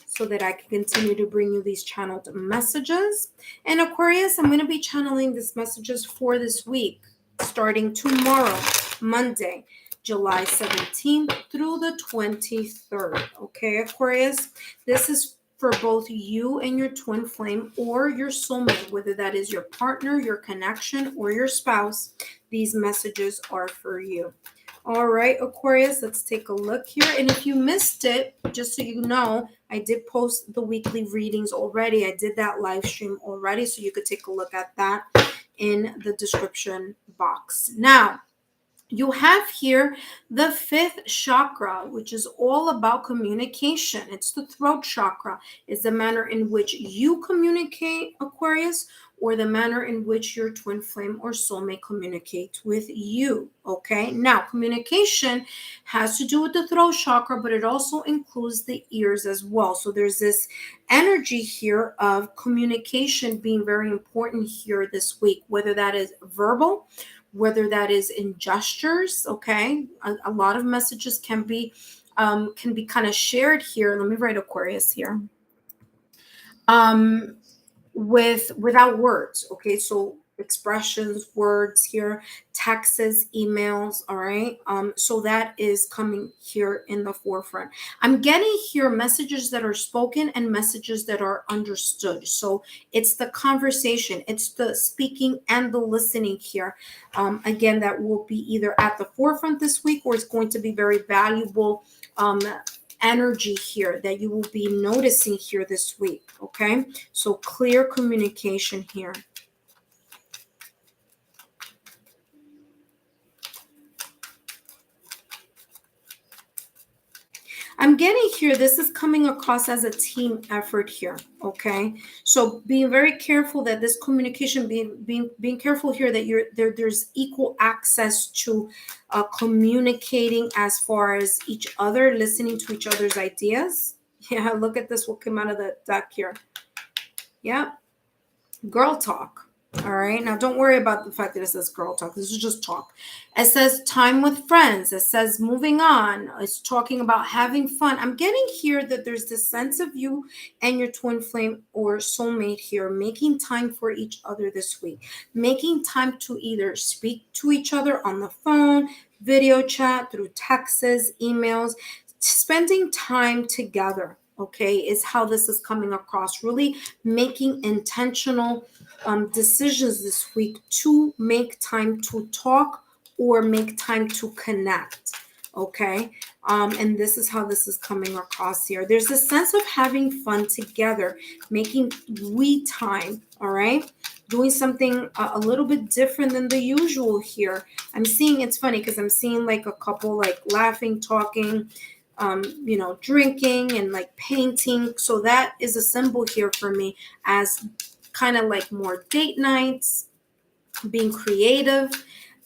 so that I can continue to bring you these channeled messages. And Aquarius, I'm going to be channeling these messages for this week, starting tomorrow, Monday, July 17th through the 23rd. Okay, Aquarius, this is for both you and your twin flame or your soulmate, whether that is your partner, your connection, or your spouse. These messages are for you. All right, Aquarius, let's take a look here. And if you missed it, just so you know, I did post the weekly readings already. I did that live stream already, so you could take a look at that in the description box. Now, you have here the fifth chakra, which is all about communication. It's the throat chakra. It's the manner in which you communicate, Aquarius, or the manner in which your twin flame or soulmate communicate with you. Okay, now communication has to do with the throat chakra, but it also includes the ears as well. So there's this energy here of communication being very important here this week, whether that is verbal, whether that is in gestures. Okay, a lot of messages can be kind of shared here. Let me write Aquarius here. Without words. Okay, so expressions, words here, texts, emails. All right, so that is coming here in the forefront. I'm getting here messages that are spoken and messages that are understood. So it's the conversation, it's the speaking and the listening here. Again, that will be either at the forefront this week, or it's going to be very valuable energy here that you will be noticing here this week. Okay, so clear communication here. I'm getting here, this is coming across as a team effort here. Okay, so being very careful that this communication, being careful here that there's equal access to communicating as far as each other, listening to each other's ideas. Yeah, look at this, what came out of the deck here. Yeah, girl talk. All right, now don't worry about the fact that it says girl talk. This is just talk. It says time with friends. It says moving on. It's talking about having fun. I'm getting here that there's this sense of you and your twin flame or soulmate here making time for each other this week, making time to either speak to each other on the phone, video chat, through texts, emails, spending time together. Okay, is how this is coming across. Really making intentional decisions this week to make time to talk or make time to connect. Okay, and this is how this is coming across here. There's a sense of having fun together, making we time. All right, doing something a little bit different than the usual here. I'm seeing, it's funny because I'm seeing like a couple like laughing, talking, drinking and like painting. So that is a symbol here for me as kind of like more date nights, being creative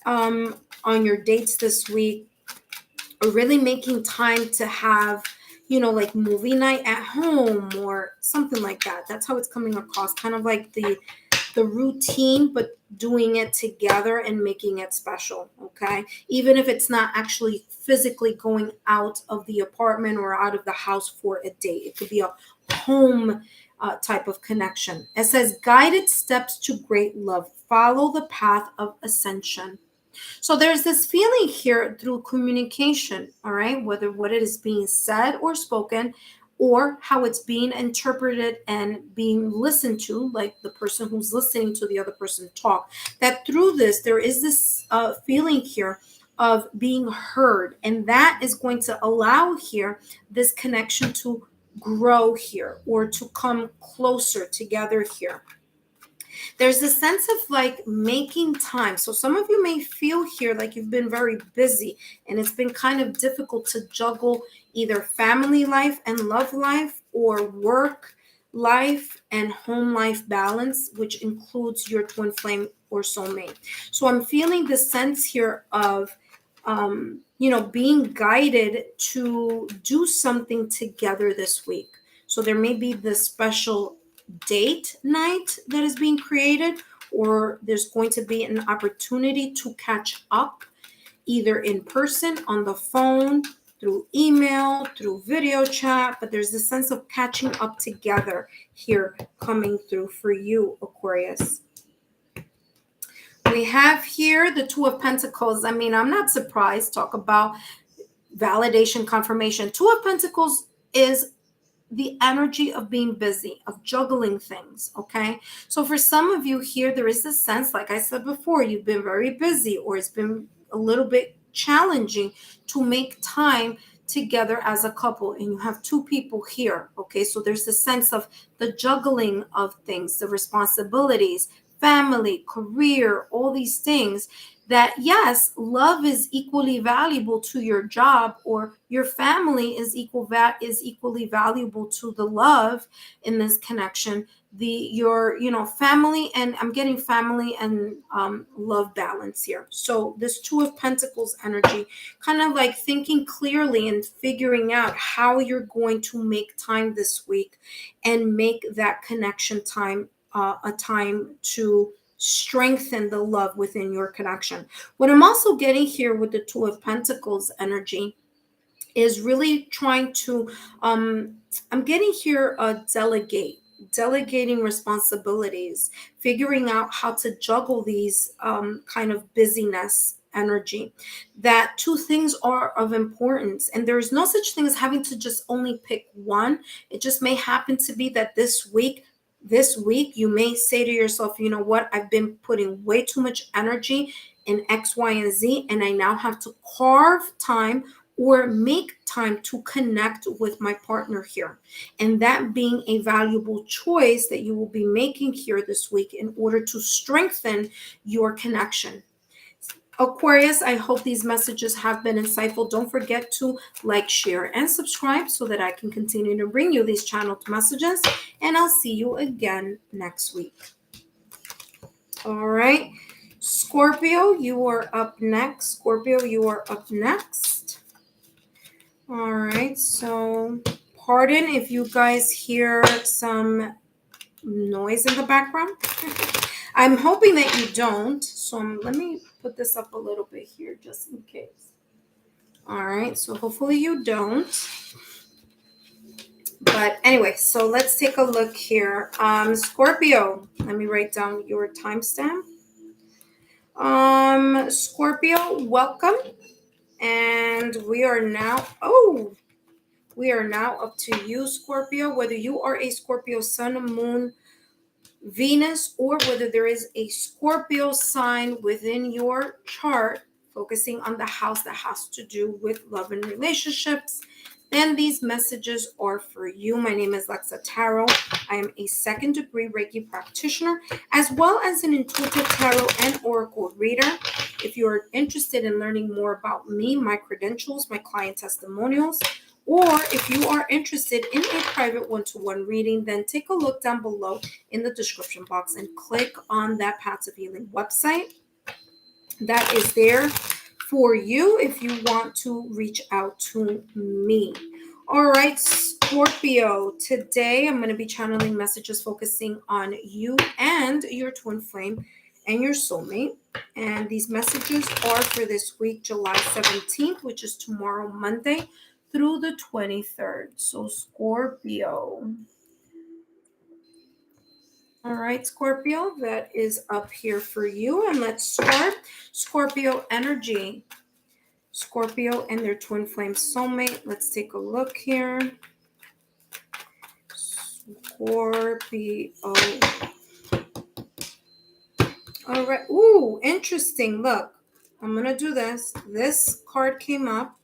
on your dates this week, or really making time to have, like movie night at home or something like that. That's how it's coming across, kind of like the routine, but doing it together and making it special. Okay, even if it's not actually physically going out of the apartment or out of the house for a date, it could be a home type of connection. It says guided steps to great love, follow the path of ascension. So there's this feeling here through communication, all right, whether what it is being said or spoken, or how it's being interpreted and being listened to, like the person who's listening to the other person talk, that through this, there is this feeling here of being heard. And that is going to allow here this connection to grow here or to come closer together here. There's a sense of like making time. So some of you may feel here like you've been very busy and it's been kind of difficult to juggle either family life and love life or work life and home life balance, which includes your twin flame or soulmate. So I'm feeling the sense here of being guided to do something together this week. So there may be this special date night that is being created, or there's going to be an opportunity to catch up either in person, on the phone, through email, through video chat, but there's this sense of catching up together here coming through for you, Aquarius. We have here the Two of Pentacles. I mean, I'm not surprised. Talk about validation, confirmation. Two of Pentacles is the energy of being busy, of juggling things, okay? So for some of you here, there is this sense, like I said before, you've been very busy or it's been a little bit challenging to make time together as a couple, and you have two people here, okay? So there's the sense of the juggling of things, the responsibilities, family, career, all these things that, yes, love is equally valuable to your job, or your family is equally valuable to the love in this connection. Your family, and I'm getting family and love balance here. So this Two of Pentacles energy, kind of like thinking clearly and figuring out how you're going to make time this week and make that connection time a time to strengthen the love within your connection. What I'm also getting here with the Two of Pentacles energy is really trying to, I'm getting here delegating responsibilities, figuring out how to juggle these kind of busyness energy. That two things are of importance, and there is no such thing as having to just only pick one. It just may happen to be that this week you may say to yourself, you know what, I've been putting way too much energy in X, Y, and Z, and I now have to carve time or make time to connect with my partner here. And that being a valuable choice that you will be making here this week in order to strengthen your connection. Aquarius, I hope these messages have been insightful. Don't forget to like, share, and subscribe so that I can continue to bring you these channeled messages. And I'll see you again next week. All right. Scorpio, you are up next. Scorpio, you are up next. All right. So pardon if you guys hear some noise in the background. I'm hoping that you don't. So let me put this up a little bit here just in case. All right. So hopefully you don't. But anyway, so let's take a look here. Scorpio, let me write down your timestamp. Scorpio, welcome. And we are now up to you, Scorpio, whether you are a Scorpio sun, moon, Venus, or whether there is a Scorpio sign within your chart focusing on the house that has to do with love and relationships, then these messages are for you. My name is Lexa Tarot. I am a second-degree Reiki practitioner, as well as an intuitive tarot and oracle reader. If you're interested in learning more about me, my credentials, my client testimonials, or if you are interested in a private one-to-one reading, then take a look down below in the description box and click on that Paths of Healing website. That is there for you if you want to reach out to me. All right, Scorpio, today I'm going to be channeling messages focusing on you and your twin flame and your soulmate. And these messages are for this week, July 17th, which is tomorrow, Monday, through the 23rd. So Scorpio. All right, Scorpio, that is up here for you. And let's start. Scorpio energy. Scorpio and their twin flame soulmate. Let's take a look here. Scorpio. All right. Ooh, interesting. Look. I'm going to do this. This card came up,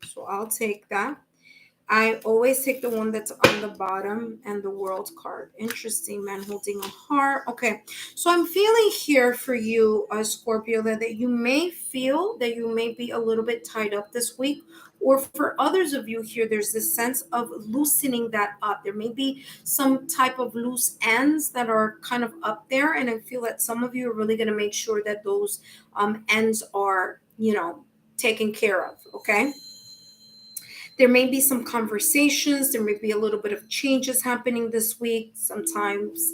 so I'll take that. I always take the one that's on the bottom and the world card. Interesting, man holding a heart. Okay, so I'm feeling here for you, Scorpio, that you may feel that you may be a little bit tied up this week. Or for others of you here, there's this sense of loosening that up. There may be some type of loose ends that are kind of up there. And I feel that some of you are really going to make sure that those ends are, taken care of. Okay. There may be some conversations. There may be a little bit of changes happening this week. Sometimes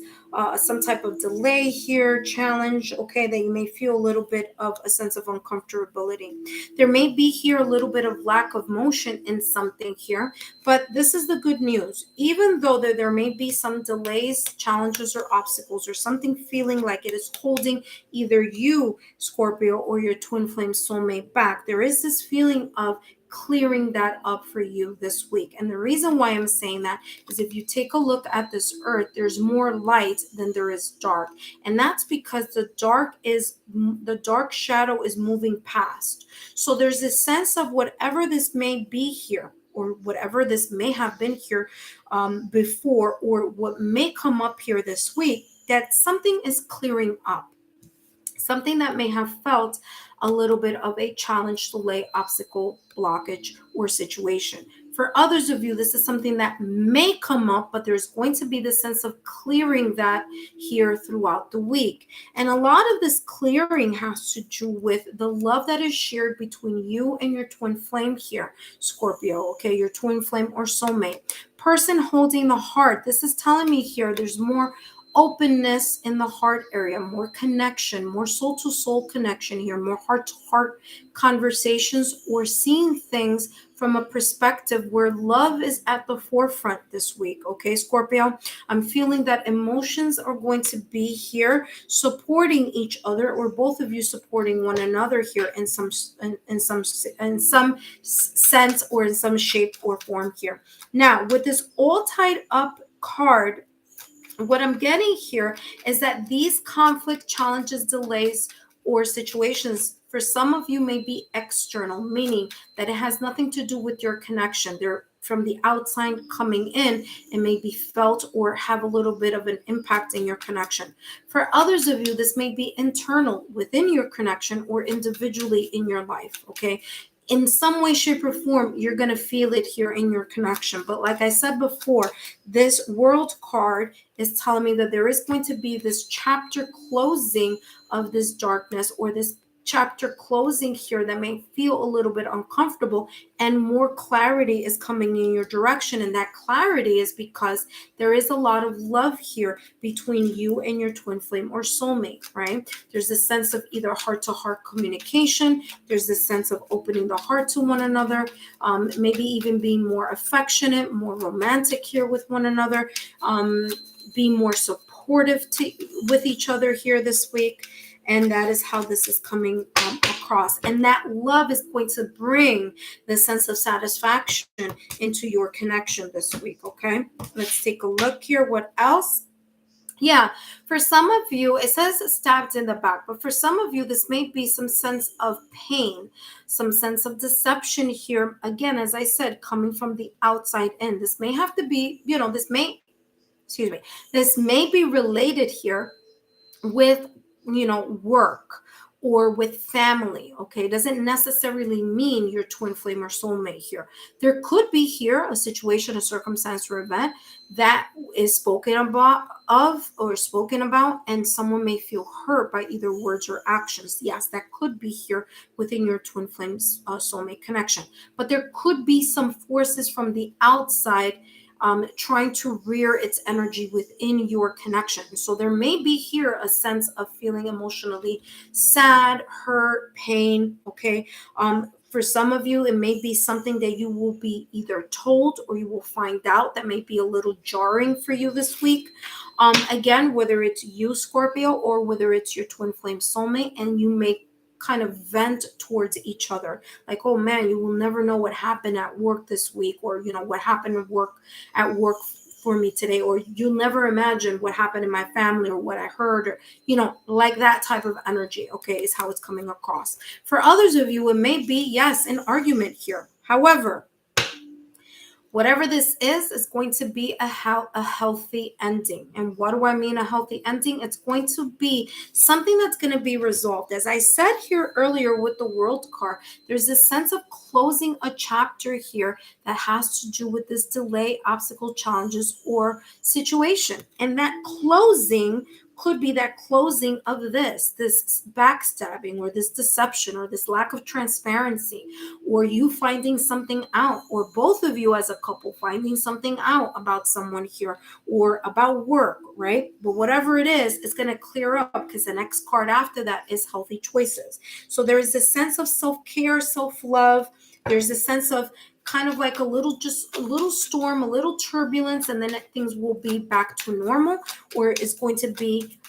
some type of delay here, challenge, okay, that you may feel a little bit of a sense of uncomfortability. There may be here a little bit of lack of motion in something here, but this is the good news. Even though there may be some delays, challenges, or obstacles, or something feeling like it is holding either you, Scorpio, or your twin flame soulmate back, there is this feeling of clearing that up for you this week. And the reason why I'm saying that is if you take a look at this earth, there's more light than there is dark. And that's because the dark shadow is moving past. So there's this sense of whatever this may be here, or whatever this may have been here before, or what may come up here this week, that something is clearing up. Something that may have felt a little bit of a challenge, delay, obstacle, blockage, or situation. For others of you, this is something that may come up, but there's going to be the sense of clearing that here throughout the week. And a lot of this clearing has to do with the love that is shared between you and your twin flame here, Scorpio, okay, your twin flame or soulmate. Person holding the heart. This is telling me here there's more openness in the heart area, more connection, more soul to soul connection here, more heart to heart conversations, or seeing things from a perspective where love is at the forefront this week. Okay, Scorpio, I'm feeling that emotions are going to be here supporting each other, or both of you supporting one another here in some sense or in some shape or form here. Now, with this all tied up card, what I'm getting here is that these conflict, challenges, delays, or situations for some of you may be external, meaning that it has nothing to do with your connection. They're from the outside coming in and may be felt or have a little bit of an impact in your connection. For others of you, this may be internal within your connection or individually in your life, okay? In some way, shape, or form, you're going to feel it here in your connection. But like I said before, this world card is telling me that there is going to be this chapter closing of this darkness, or this chapter closing here that may feel a little bit uncomfortable, and more clarity is coming in your direction. And that clarity is because there is a lot of love here between you and your twin flame or soulmate, right? There's a sense of either heart-to-heart communication. There's this sense of opening the heart to one another, maybe even being more affectionate, more romantic here with one another, being more supportive with each other here this week. And that is how this is coming across. And that love is going to bring the sense of satisfaction into your connection this week, okay? Let's take a look here. What else? Yeah, for some of you, it says stabbed in the back, but for some of you, this may be some sense of pain, some sense of deception here. Again, as I said, coming from the outside in. This may have to be, this may be related here with work or with family. Okay, it doesn't necessarily mean your twin flame or soulmate here. There could be here a situation, a circumstance, or event that is spoken about, and someone may feel hurt by either words or actions. Yes, that could be here within your twin flame's soulmate connection. But there could be some forces from the outside trying to rear its energy within your connection. So there may be here a sense of feeling emotionally sad, hurt, pain, okay? For some of you, it may be something that you will be either told or you will find out that may be a little jarring for you this week. Again, whether it's you, Scorpio, or whether it's your twin flame soulmate, and you may kind of vent towards each other, like, oh man, you will never know what happened at work this week, or what happened at work for me today, or you'll never imagine what happened in my family or what I heard, or, like that type of energy, okay, is how it's coming across. For others of you, it may be, yes, an argument here. However, whatever this is going to be a healthy ending. And what do I mean a healthy ending? It's going to be something that's going to be resolved. As I said here earlier with the World card, there's this sense of closing a chapter here that has to do with this delay, obstacle, challenges, or situation. And that closing could be that closing of this backstabbing, or this deception, or this lack of transparency, or you finding something out, or both of you as a couple finding something out about someone here, or about work, right? But whatever it is, it's going to clear up, because the next card after that is healthy choices. So there is a sense of self-care, self-love. There's a sense of kind of like a little storm, a little turbulence, and then things will be back to normal, or it's going to be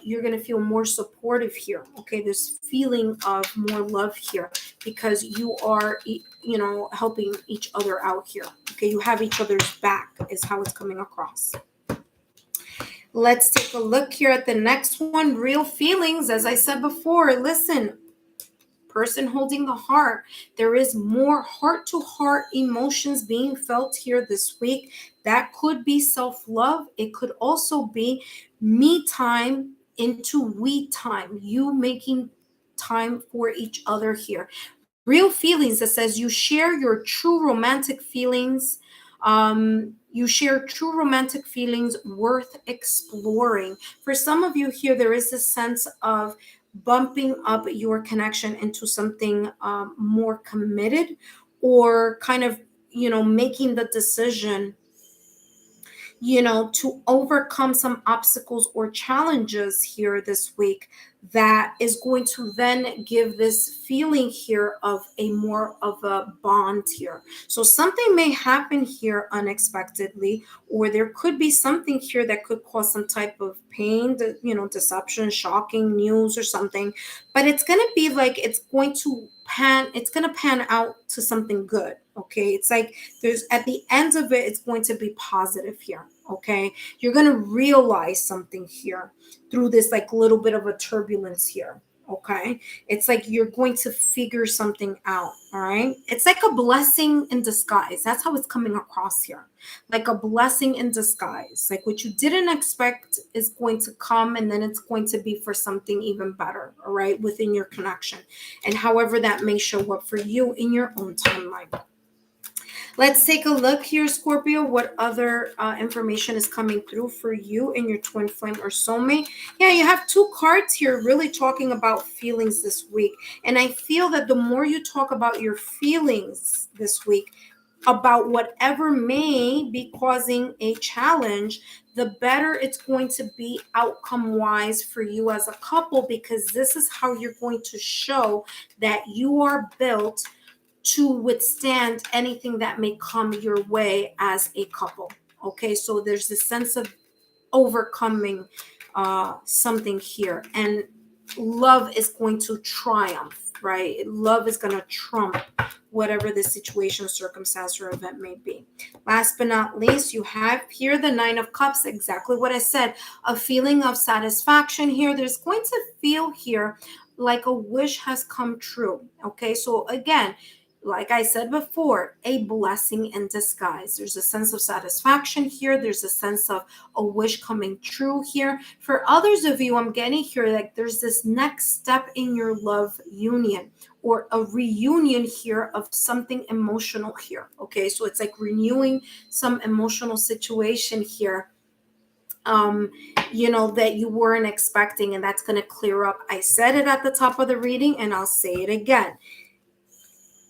you're going to feel more supportive here. Okay, this feeling of more love here, because you are, helping each other out here. Okay, you have each other's back is how it's coming across. Let's take a look here at the next one. Real feelings. As I said before, listen, person holding the heart, there is more heart-to-heart emotions being felt here this week. That could be self-love. It could also be me time into we time, you making time for each other here. Real feelings, that says you share your true romantic feelings. You share true romantic feelings worth exploring. For some of you here, there is a sense of bumping up your connection into something more committed, or kind of, making the decision, to overcome some obstacles or challenges here this week, that is going to then give this feeling here of a more of a bond here. So something may happen here unexpectedly, or there could be something here that could cause some type of pain, deception, shocking news or something, but it's going to be like, it's going to pan out to something good. Okay, it's like there's, at the end of it, it's going to be positive here. Okay, you're going to realize something here through this like little bit of a turbulence here. Okay, it's like you're going to figure something out. All right, it's like a blessing in disguise. That's how it's coming across here, like a blessing in disguise. Like what you didn't expect is going to come, and then it's going to be for something even better. All right, within your connection, and however that may show up for you in your own timeline. Let's take a look here, Scorpio, what other information is coming through for you in your twin flame or soulmate. Yeah, you have two cards here really talking about feelings this week. And I feel that the more you talk about your feelings this week, about whatever may be causing a challenge, the better it's going to be outcome-wise for you as a couple, because this is how you're going to show that you are built to withstand anything that may come your way as a couple. Okay, so there's this sense of overcoming something here, and love is going to triumph, right? Love is going to trump whatever the situation, circumstance, or event may be. Last but not least, you have here the Nine of Cups, exactly what I said, a feeling of satisfaction here. There's going to feel here like a wish has come true. Okay, so again, like I said before, a blessing in disguise. There's a sense of satisfaction here. There's a sense of a wish coming true here. For others of you, I'm getting here like there's this next step in your love union, or a reunion here of something emotional here. Okay, so it's like renewing some emotional situation here, that you weren't expecting, and that's going to clear up. I said it at the top of the reading, and I'll say it again.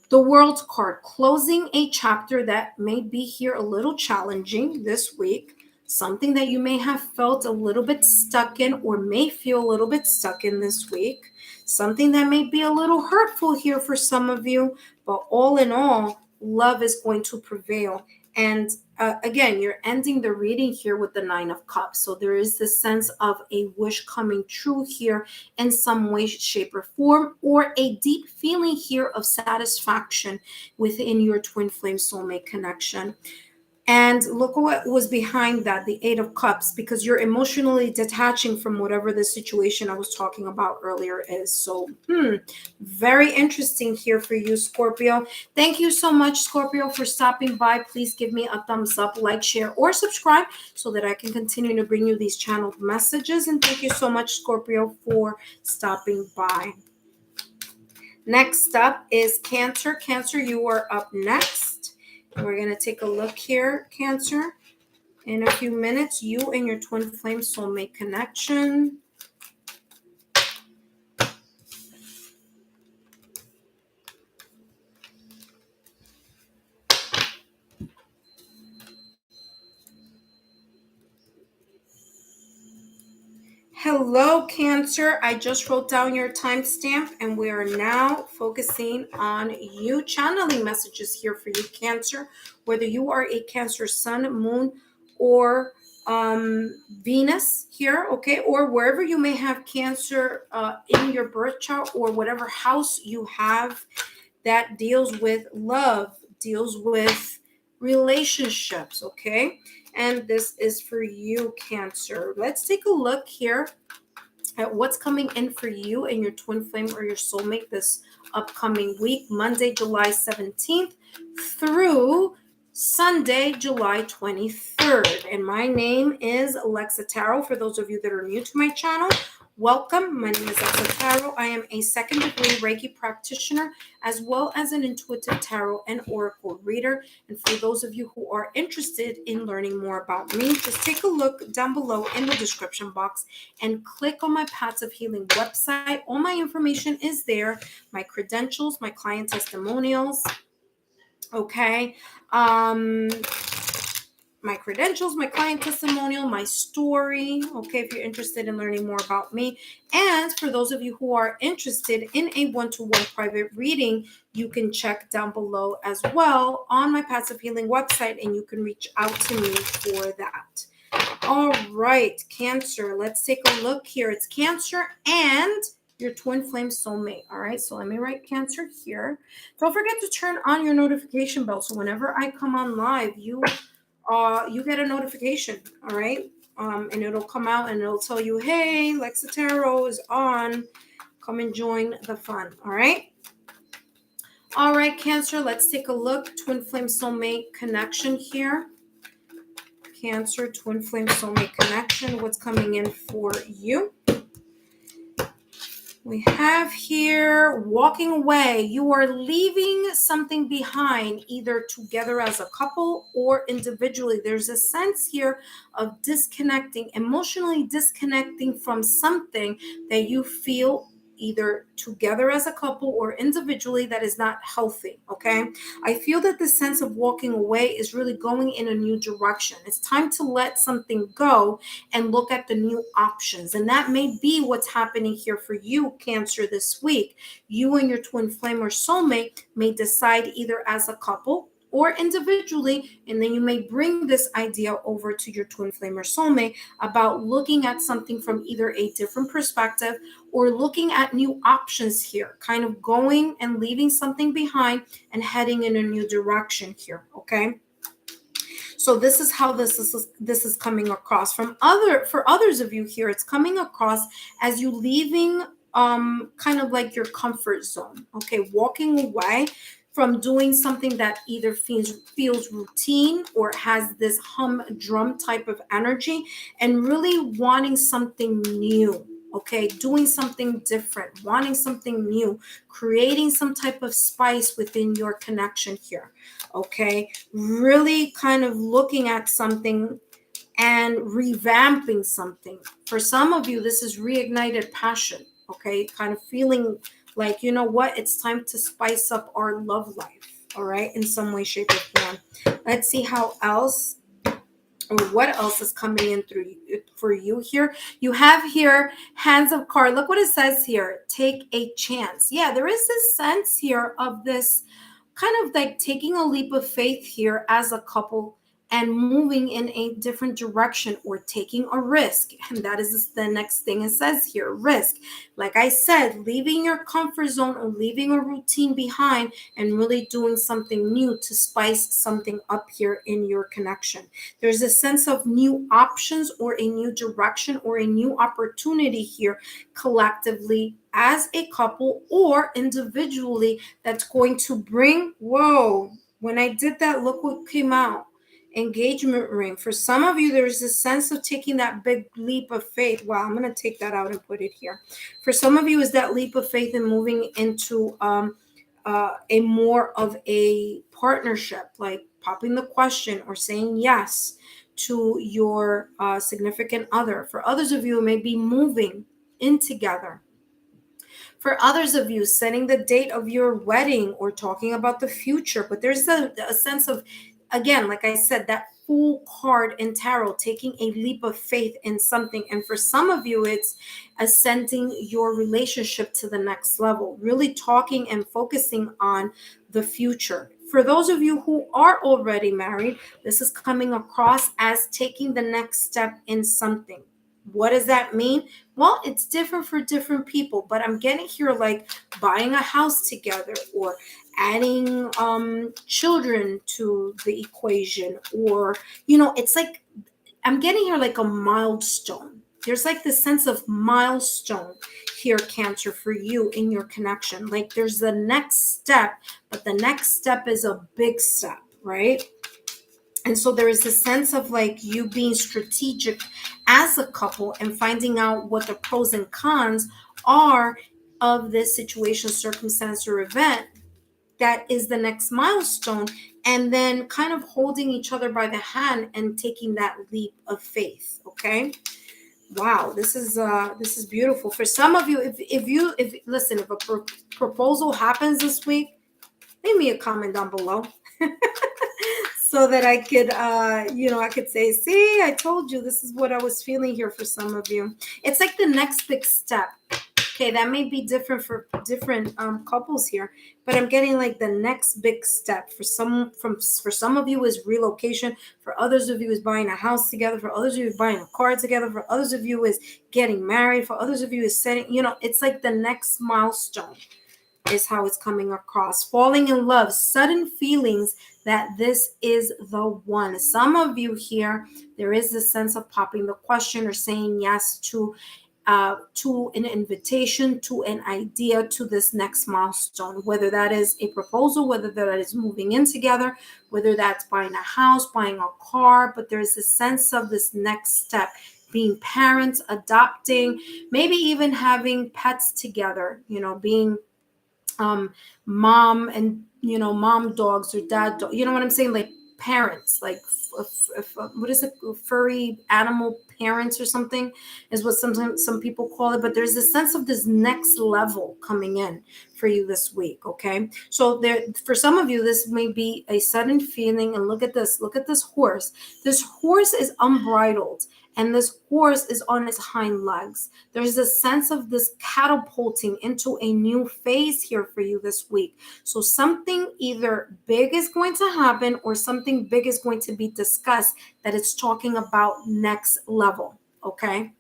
The World card, closing a chapter that may be here a little challenging this week, something that you may have felt a little bit stuck in, or may feel a little bit stuck in this week, something that may be a little hurtful here for some of you, but all in all, love is going to prevail. And again, you're ending the reading here with the Nine of Cups. So there is this sense of a wish coming true here in some way, shape, or form, or a deep feeling here of satisfaction within your twin flame soulmate connection. And look what was behind that, the Eight of Cups, because you're emotionally detaching from whatever the situation I was talking about earlier is. So, very interesting here for you, Scorpio. Thank you so much, Scorpio, for stopping by. Please give me a thumbs up, like, share, or subscribe so that I can continue to bring you these channeled messages. And thank you so much, Scorpio, for stopping by. Next up is Cancer. Cancer, you are up next. We're going to take a look here, Cancer. In a few minutes, you and your twin flame soulmate connection. Hello, Cancer. I just wrote down your timestamp, and we are now focusing on you, channeling messages here for you, Cancer. Whether you are a Cancer sun, moon, or Venus here, okay, or wherever you may have Cancer in your birth chart, or whatever house you have that deals with love, deals with relationships, okay? And this is for you, Cancer. Let's take a look here at what's coming in for you and your twin flame or your soulmate this upcoming week, Monday, July 17th through Sunday, July 23rd. And my name is Alexa Tarot. For those of you that are new to my channel, welcome. My name is Alexa Tarot. I am a second degree Reiki practitioner, as well as an intuitive tarot and oracle reader. And for those of you who are interested in learning more about me, just take a look down below in the description box and click on my Paths of Healing website. All my information is there, my credentials, my client testimonials, okay? My credentials, my client testimonial, my story, okay, if you're interested in learning more about me. And for those of you who are interested in a one-to-one private reading, you can check down below as well on my Paths of Healing website, and you can reach out to me for that. All right, Cancer, let's take a look here. It's Cancer and your twin flame soulmate. All right, so let me write Cancer here. Don't forget to turn on your notification bell, so whenever I come on live, you get a notification, all right? And it'll come out and it'll tell you, hey, Alexa Tarot is on. Come and join the fun, all right? All right, Cancer, let's take a look. Twin flame soulmate connection here. Cancer, twin flame soulmate connection. What's coming in for you? We have here walking away. You are leaving something behind, either together as a couple or individually. There's a sense here of disconnecting, emotionally disconnecting from something that you feel either together as a couple or individually that is not healthy, okay? I feel that the sense of walking away is really going in a new direction. It's time to let something go and look at the new options. And that may be what's happening here for you, Cancer, this week. You and your twin flame or soulmate may decide either as a couple or individually, and then you may bring this idea over to your twin flame or soulmate about looking at something from either a different perspective or looking at new options here, kind of going and leaving something behind and heading in a new direction here, okay? So this is how this is coming across. For others of you here, it's coming across as you leaving kind of like your comfort zone, okay? Walking away from doing something that either feels routine or has this humdrum type of energy, and really wanting something new, okay? Doing something different, wanting something new, creating some type of spice within your connection here, okay? Really kind of looking at something and revamping something. For some of you, this is reignited passion, okay? Kind of feeling like, you know what, it's time to spice up our love life, all right, in some way, shape, or form. Let's see how else or what else is coming in for you here. You have here Hands of Card. Look what it says here. Take a chance. Yeah, there is this sense here of this kind of like taking a leap of faith here as a couple and moving in a different direction or taking a risk. And that is the next thing it says here, risk. Like I said, leaving your comfort zone or leaving a routine behind and really doing something new to spice something up here in your connection. There's a sense of new options or a new direction or a new opportunity here collectively as a couple or individually that's going to bring, whoa, when I did that, look what came out. Engagement ring. For some of you, there's a sense of taking that big leap of faith. Wow, I'm going to take that out and put it here. For some of you, is that leap of faith and moving into a more of a partnership, like popping the question or saying yes to your significant other. For others of you, it may be moving in together. For others of you, setting the date of your wedding or talking about the future. But there's a sense of, again, like I said, that Fool card in tarot, taking a leap of faith in something. And for some of you, it's ascending your relationship to the next level, really talking and focusing on the future. For those of you who are already married, this is coming across as taking the next step in something. What does that mean? Well, it's different for different people, but I'm getting here like buying a house together or adding children to the equation, or it's like I'm getting here like a milestone. There's like this sense of milestone here, Cancer, for you in your connection. Like there's the next step, but the next step is a big step, right? And so there is a sense of like you being strategic as a couple and finding out what the pros and cons are of this situation, circumstance, or event that is the next milestone, and then kind of holding each other by the hand and taking that leap of faith. Okay. Wow, this is beautiful. For some of you, if a proposal happens this week, leave me a comment down below. So that I could, I could say, see, I told you, this is what I was feeling here for some of you. It's like the next big step. Okay, that may be different for different couples here, but I'm getting like the next big step. For some of you is relocation. For others of you is buying a house together. For others of you is buying a car together. For others of you is getting married. For others of you is setting, it's like the next milestone is how it's coming across. Falling in love, sudden feelings that this is the one. Some of you here, there is a sense of popping the question or saying yes to an invitation, to an idea, to this next milestone, whether that is a proposal, whether that is moving in together, whether that's buying a house, buying a car, but there's a sense of this next step, being parents, adopting, maybe even having pets together, being mom and mom dogs or dad dog, what I'm saying, like parents, like what is it, furry animal parents or something is what sometimes some people call it. But there's a sense of this next level coming in for you this week. Okay, so there, for some of you, this may be a sudden feeling. And look at this horse. This horse is unbridled, and this horse is on its hind legs. There's a sense of this catapulting into a new phase here for you this week. So something either big is going to happen or something big is going to be discussed that it's talking about next level. Okay.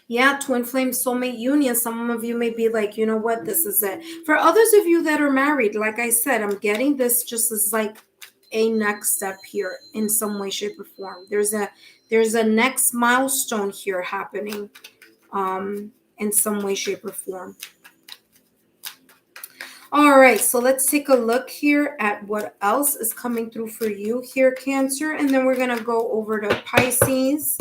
Yeah, twin flame soulmate union. Some of you may be like, you know what, this is it. For others of you that are married, like I said, I'm getting this just as like a next step here in some way, shape, or form. There's a next milestone here happening in some way, shape, or form. All right, so let's take a look here at what else is coming through for you here, Cancer, and then we're going to go over to Pisces.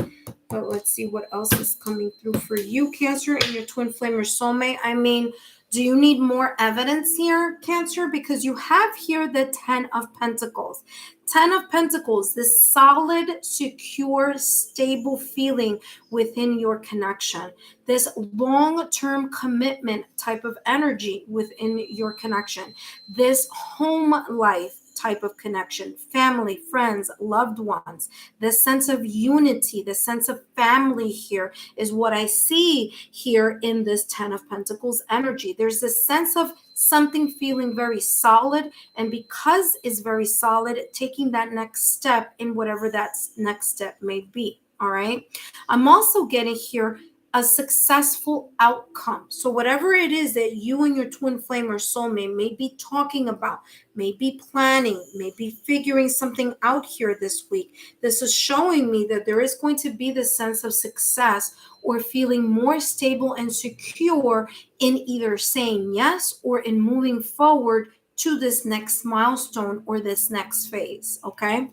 But let's see what else is coming through for you, Cancer, and your twin flame or soulmate. I mean, do you need more evidence here, Cancer? Because you have here the 10 of Pentacles. 10 of Pentacles, this solid, secure, stable feeling within your connection. This long-term commitment type of energy within your connection. This home life, type of connection. Family, friends, loved ones. The sense of unity, the sense of family here is what I see here in this 10 of Pentacles energy. There's this sense of something feeling very solid, and because it's very solid, taking that next step in whatever that next step may be. All right. I'm also getting here a successful outcome. So whatever it is that you and your twin flame or soulmate may be talking about, may be planning, may be figuring something out here this week, this is showing me that there is going to be this sense of success or feeling more stable and secure in either saying yes or in moving forward to this next milestone or this next phase. Okay.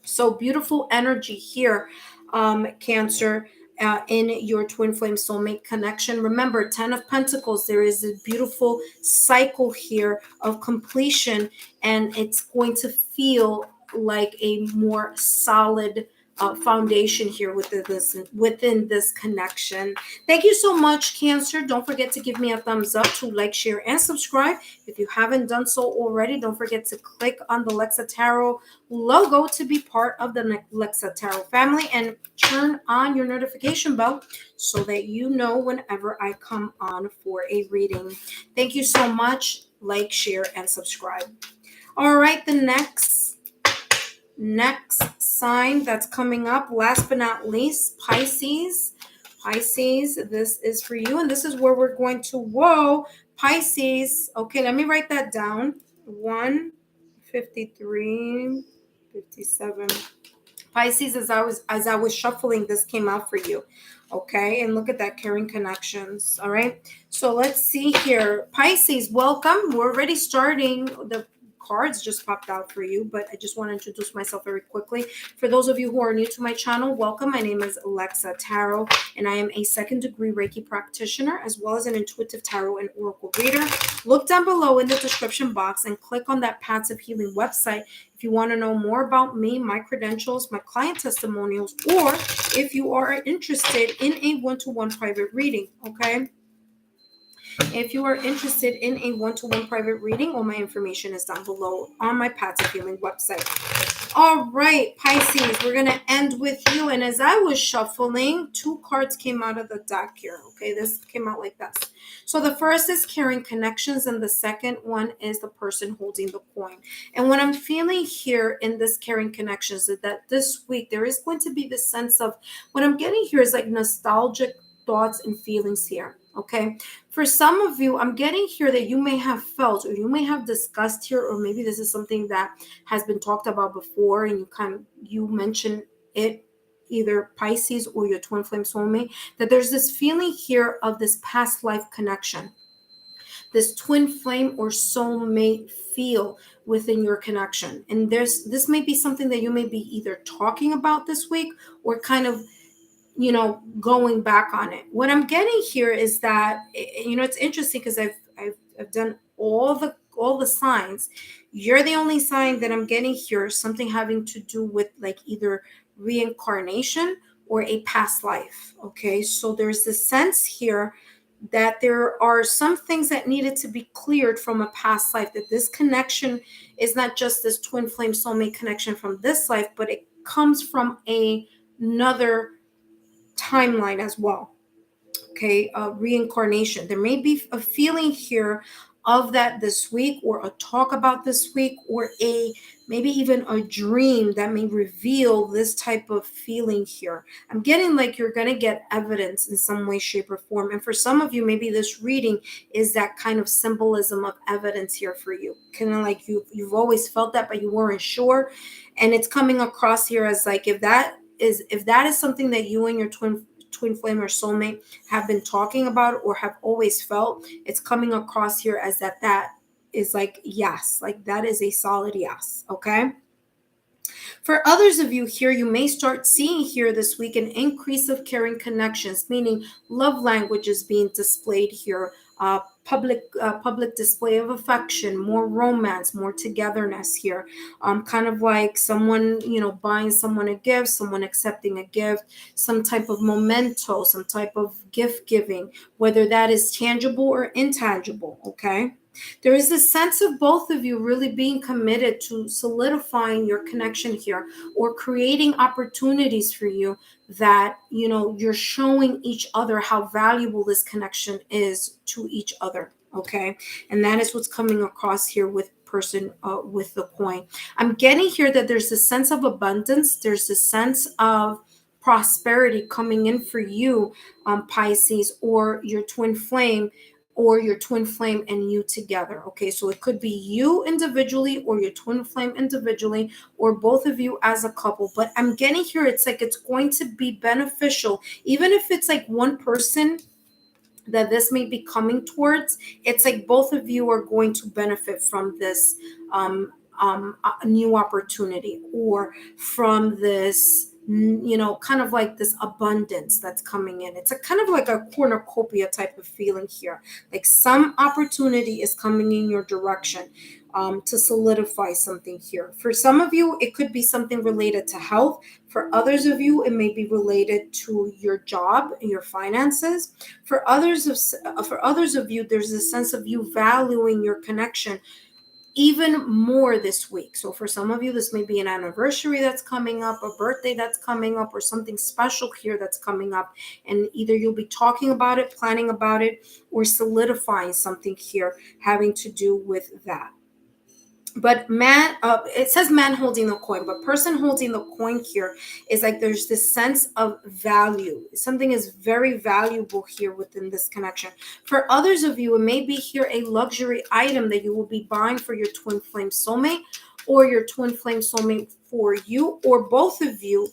So beautiful energy here, Cancer, in your twin flame soulmate connection. Remember, 10 of Pentacles, there is a beautiful cycle here of completion, and it's going to feel like a more solid foundation here within this connection. Thank you so much, Cancer. Don't forget to give me a thumbs up, to like, share, and subscribe. If you haven't done so already, don't forget to click on the Lexa Tarot logo to be part of the Lexa Tarot family, and turn on your notification bell so that you know whenever I come on for a reading. Thank you so much. Like, share, and subscribe. All right, the next sign that's coming up, last but not least, Pisces. Pisces, this is for you, and this is where we're going to, whoa, Pisces. Okay, let me write that down. 153, 57. Pisces, as I was shuffling, this came out for you. Okay, and look at that, carrying connections. All right, so let's see here. Pisces, welcome. We're already starting. The cards just popped out for you, but I just want to introduce myself very quickly. For those of you who are new to my channel, welcome. My name is Lexa Tarot, and I am a second-degree Reiki practitioner, as well as an intuitive tarot and oracle reader. Look down below in the description box and click on that Paths of Healing website if you want to know more about me, my credentials, my client testimonials, or if you are interested in a one-to-one private reading. Okay. If you are interested in a one-to-one private reading, all my information is down below on my Paths of Healing website. All right, Pisces, we're going to end with you. And as I was shuffling, two cards came out of the deck here. Okay, this came out like this. So the first is carrying connections, and the second one is the person holding the coin. And what I'm feeling here in this carrying connections is that this week there is going to be this sense of, what I'm getting here is like nostalgic thoughts and feelings here. Okay, for some of you, I'm getting here that you may have felt, or you may have discussed here, or maybe this is something that has been talked about before, and you mentioned it, either Pisces or your twin flame soulmate, that there's this feeling here of this past life connection, this twin flame or soulmate feel within your connection. And this may be something that you may be either talking about this week or kind of, going back on it. What I'm getting here is that, it's interesting because I've done all the signs. You're the only sign that I'm getting here, something having to do with like either reincarnation or a past life. Okay, so there's this sense here that there are some things that needed to be cleared from a past life, that this connection is not just this twin flame soulmate connection from this life, but it comes from another timeline as well. Okay, reincarnation. There may be a feeling here of that this week, or a talk about this week, or maybe even a dream that may reveal this type of feeling here. I'm getting like you're going to get evidence in some way, shape, or form. And for some of you, maybe this reading is that kind of symbolism of evidence here for you. Kind of like you've always felt that, but you weren't sure. And it's coming across here as like, if that is something that you and your twin flame or soulmate have been talking about or have always felt, it's coming across here as that is like, yes, like that is a solid yes. Okay. For others of you here, you may start seeing here this week an increase of caring connections, meaning love languages being displayed here, public display of affection, more romance, more togetherness here. Kind of like someone, buying someone a gift, someone accepting a gift, some type of memento, some type of gift giving, whether that is tangible or intangible. Okay. There is a sense of both of you really being committed to solidifying your connection here, or creating opportunities for you that, you know, you're showing each other how valuable this connection is to each other. Okay. And that is what's coming across here with person with the coin. I'm getting here that there's a sense of abundance. There's a sense of prosperity coming in for you, Pisces, or your twin flame, or your twin flame and you together. Okay, so it could be you individually or your twin flame individually, or both of you as a couple. But I'm getting here, it's like it's going to be beneficial, even if it's like one person that this may be coming towards. It's like both of you are going to benefit from this new opportunity, or from this, you know, kind of like this abundance that's coming in. It's a kind of like a cornucopia type of feeling here, like some opportunity is coming in your direction, to solidify something here. For some of you, it could be something related to health. For others of you, it may be related to your job and your finances. For others of you, there's a sense of you valuing your connection even more this week. So for some of you, this may be an anniversary that's coming up, a birthday that's coming up, or something special here that's coming up. And either you'll be talking about it, planning about it, or solidifying something here having to do with that. But man, it says man holding the coin, but person holding the coin here is like there's this sense of value. Something is very valuable here within this connection. For others of you, it may be here a luxury item that you will be buying for your twin flame soulmate, or your twin flame soulmate for you, or both of you,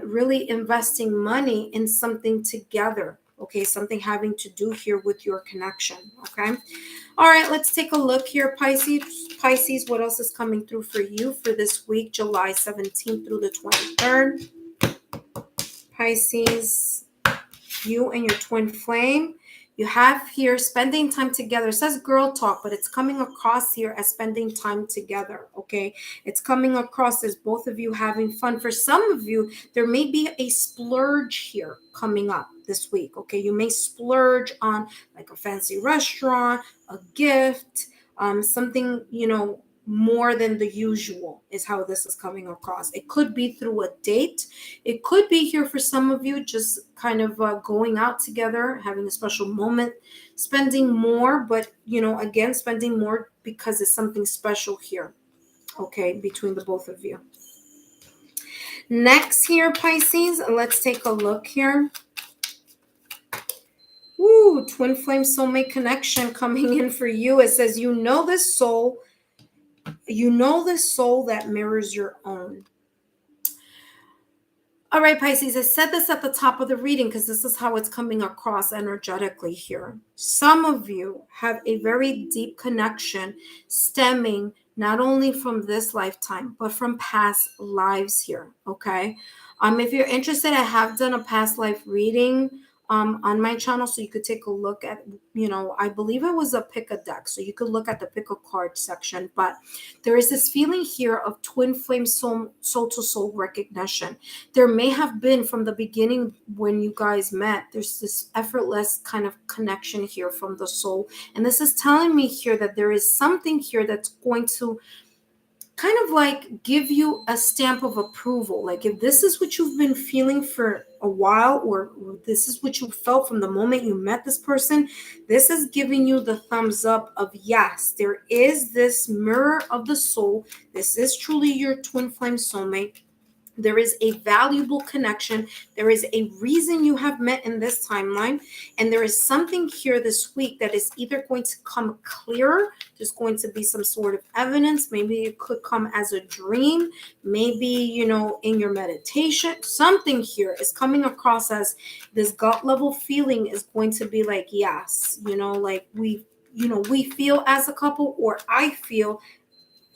really investing money in something together. Okay, something having to do here with your connection. Okay. All right, let's take a look here, Pisces. Pisces, what else is coming through for you for this week, July 17th through the 23rd? Pisces, you and your twin flame. You have here spending time together. It says girl talk, but it's coming across here as spending time together, okay? It's coming across as both of you having fun. For some of you, there may be a splurge here coming up this week, okay? You may splurge on like a fancy restaurant, a gift, something, you know, more than the usual is how this is coming across. It could be through a date. It could be here for some of you just kind of going out together, having a special moment, spending more, but, you know, again, spending more because it's something special here, okay, between the both of you. Next here, Pisces, let's take a look here. Woo, twin flame soulmate connection coming in for you. It says, you know this soul that mirrors your own. All right, Pisces, I said this at the top of the reading because this is how it's coming across energetically here. Some of you have a very deep connection stemming not only from this lifetime, but from past lives here, okay? If you're interested, I have done a past life reading on my channel, so you could take a look at, you know, I believe it was a pick a deck, so you could look at the pick a card section. But there is this feeling here of twin flame soul to soul recognition. There may have been from the beginning when you guys met, there's this effortless kind of connection here from the soul, and this is telling me here that there is something here that's going to kind of like give you a stamp of approval. Like if this is what you've been feeling for a while, or this is what you felt from the moment you met this person, this is giving you the thumbs up of yes, there is this mirror of the soul. This is truly your twin flame soulmate. There is a valuable connection. There is a reason you have met in this timeline. And there is something here this week that is either going to come clearer. There's going to be some sort of evidence. Maybe it could come as a dream. Maybe, you know, in your meditation. Something here is coming across as this gut level feeling is going to be like, yes, you know, like we feel as a couple, or I feel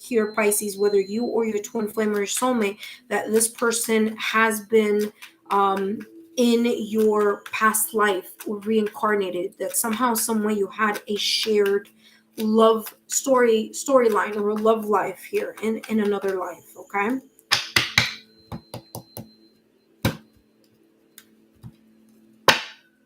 here, Pisces, whether you or your twin flame or your soulmate, that this person has been in your past life or reincarnated, that somehow, some way you had a shared love storyline or a love life here in another life, okay?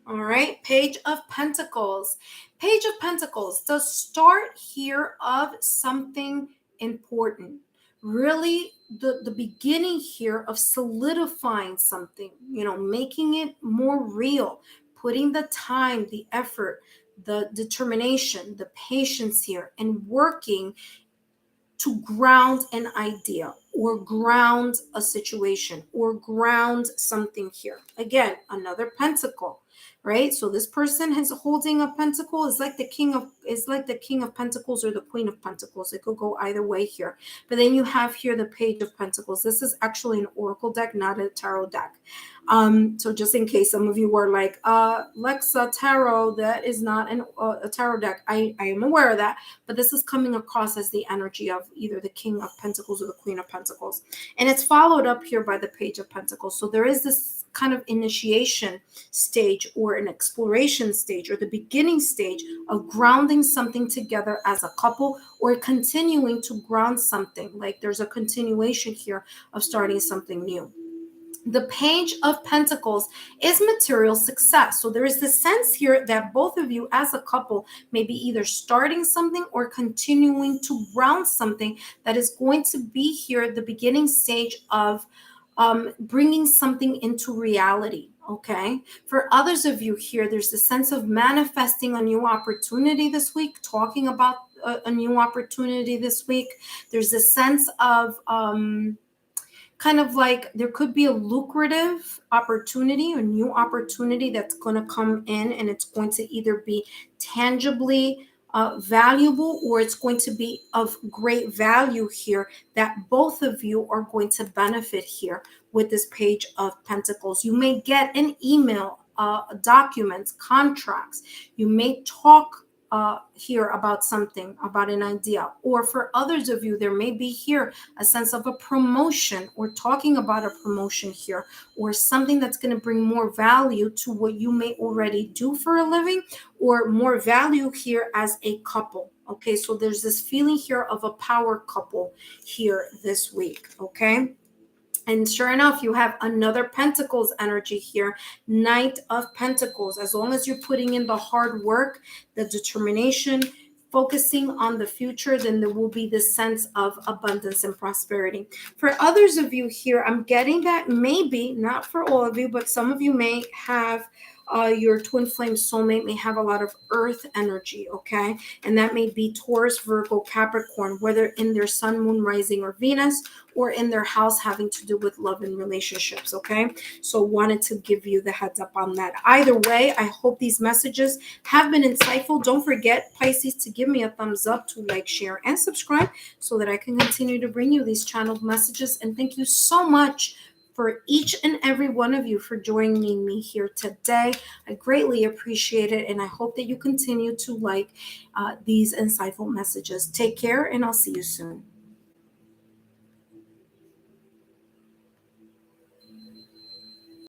All right, Page of Pentacles. Page of Pentacles, the start here of something important. Really, the beginning here of solidifying something, making it more real, putting the time, the effort, the determination, the patience here, and working to ground an idea or ground a situation or ground something here. Again, another pentacle, right? So this person is holding a pentacle. Is like the king of pentacles or the queen of pentacles. It could go either way here. But then you have here the page of pentacles. This is actually an oracle deck, not a tarot deck. So just in case some of you were like, Lexa tarot, that is not a tarot deck. I am aware of that, but this is coming across as the energy of either the king of pentacles or the queen of pentacles. And it's followed up here by the page of pentacles. So there is this kind of initiation stage or an exploration stage or the beginning stage of grounding something together as a couple or continuing to ground something. Like there's a continuation here of starting something new. The page of pentacles is material success. So there is the sense here that both of you as a couple may be either starting something or continuing to ground something that is going to be here at the beginning stage of bringing something into reality. Okay. For others of you here, there's the sense of manifesting a new opportunity this week, talking about a new opportunity this week. There's a sense of, kind of like there could be a lucrative opportunity, a new opportunity that's going to come in, and it's going to either be tangibly valuable or it's going to be of great value here that both of you are going to benefit here with this page of pentacles. You may get an email, documents, contracts. You may talk here about something, about an idea. Or for others of you, there may be here a sense of a promotion or talking about a promotion here or something that's going to bring more value to what you may already do for a living or more value here as a couple. Okay, so there's this feeling here of a power couple here this week. Okay. And sure enough, you have another Pentacles energy here, Knight of Pentacles. As long as you're putting in the hard work, the determination, focusing on the future, then there will be this sense of abundance and prosperity. For others of you here, I'm getting that maybe, not for all of you, but some of you may have your twin flame soulmate may have a lot of earth energy, okay? And that may be Taurus, Virgo, Capricorn, whether in their sun, moon, rising, or Venus, or in their house having to do with love and relationships, okay? So wanted to give you the heads up on that. Either way, I hope these messages have been insightful. Don't forget, Pisces, to give me a thumbs up, to like, share, and subscribe so that I can continue to bring you these channeled messages. And thank you so much for each and every one of you for joining me here today. I greatly appreciate it, and I hope that you continue to like these insightful messages. Take care, and I'll see you soon.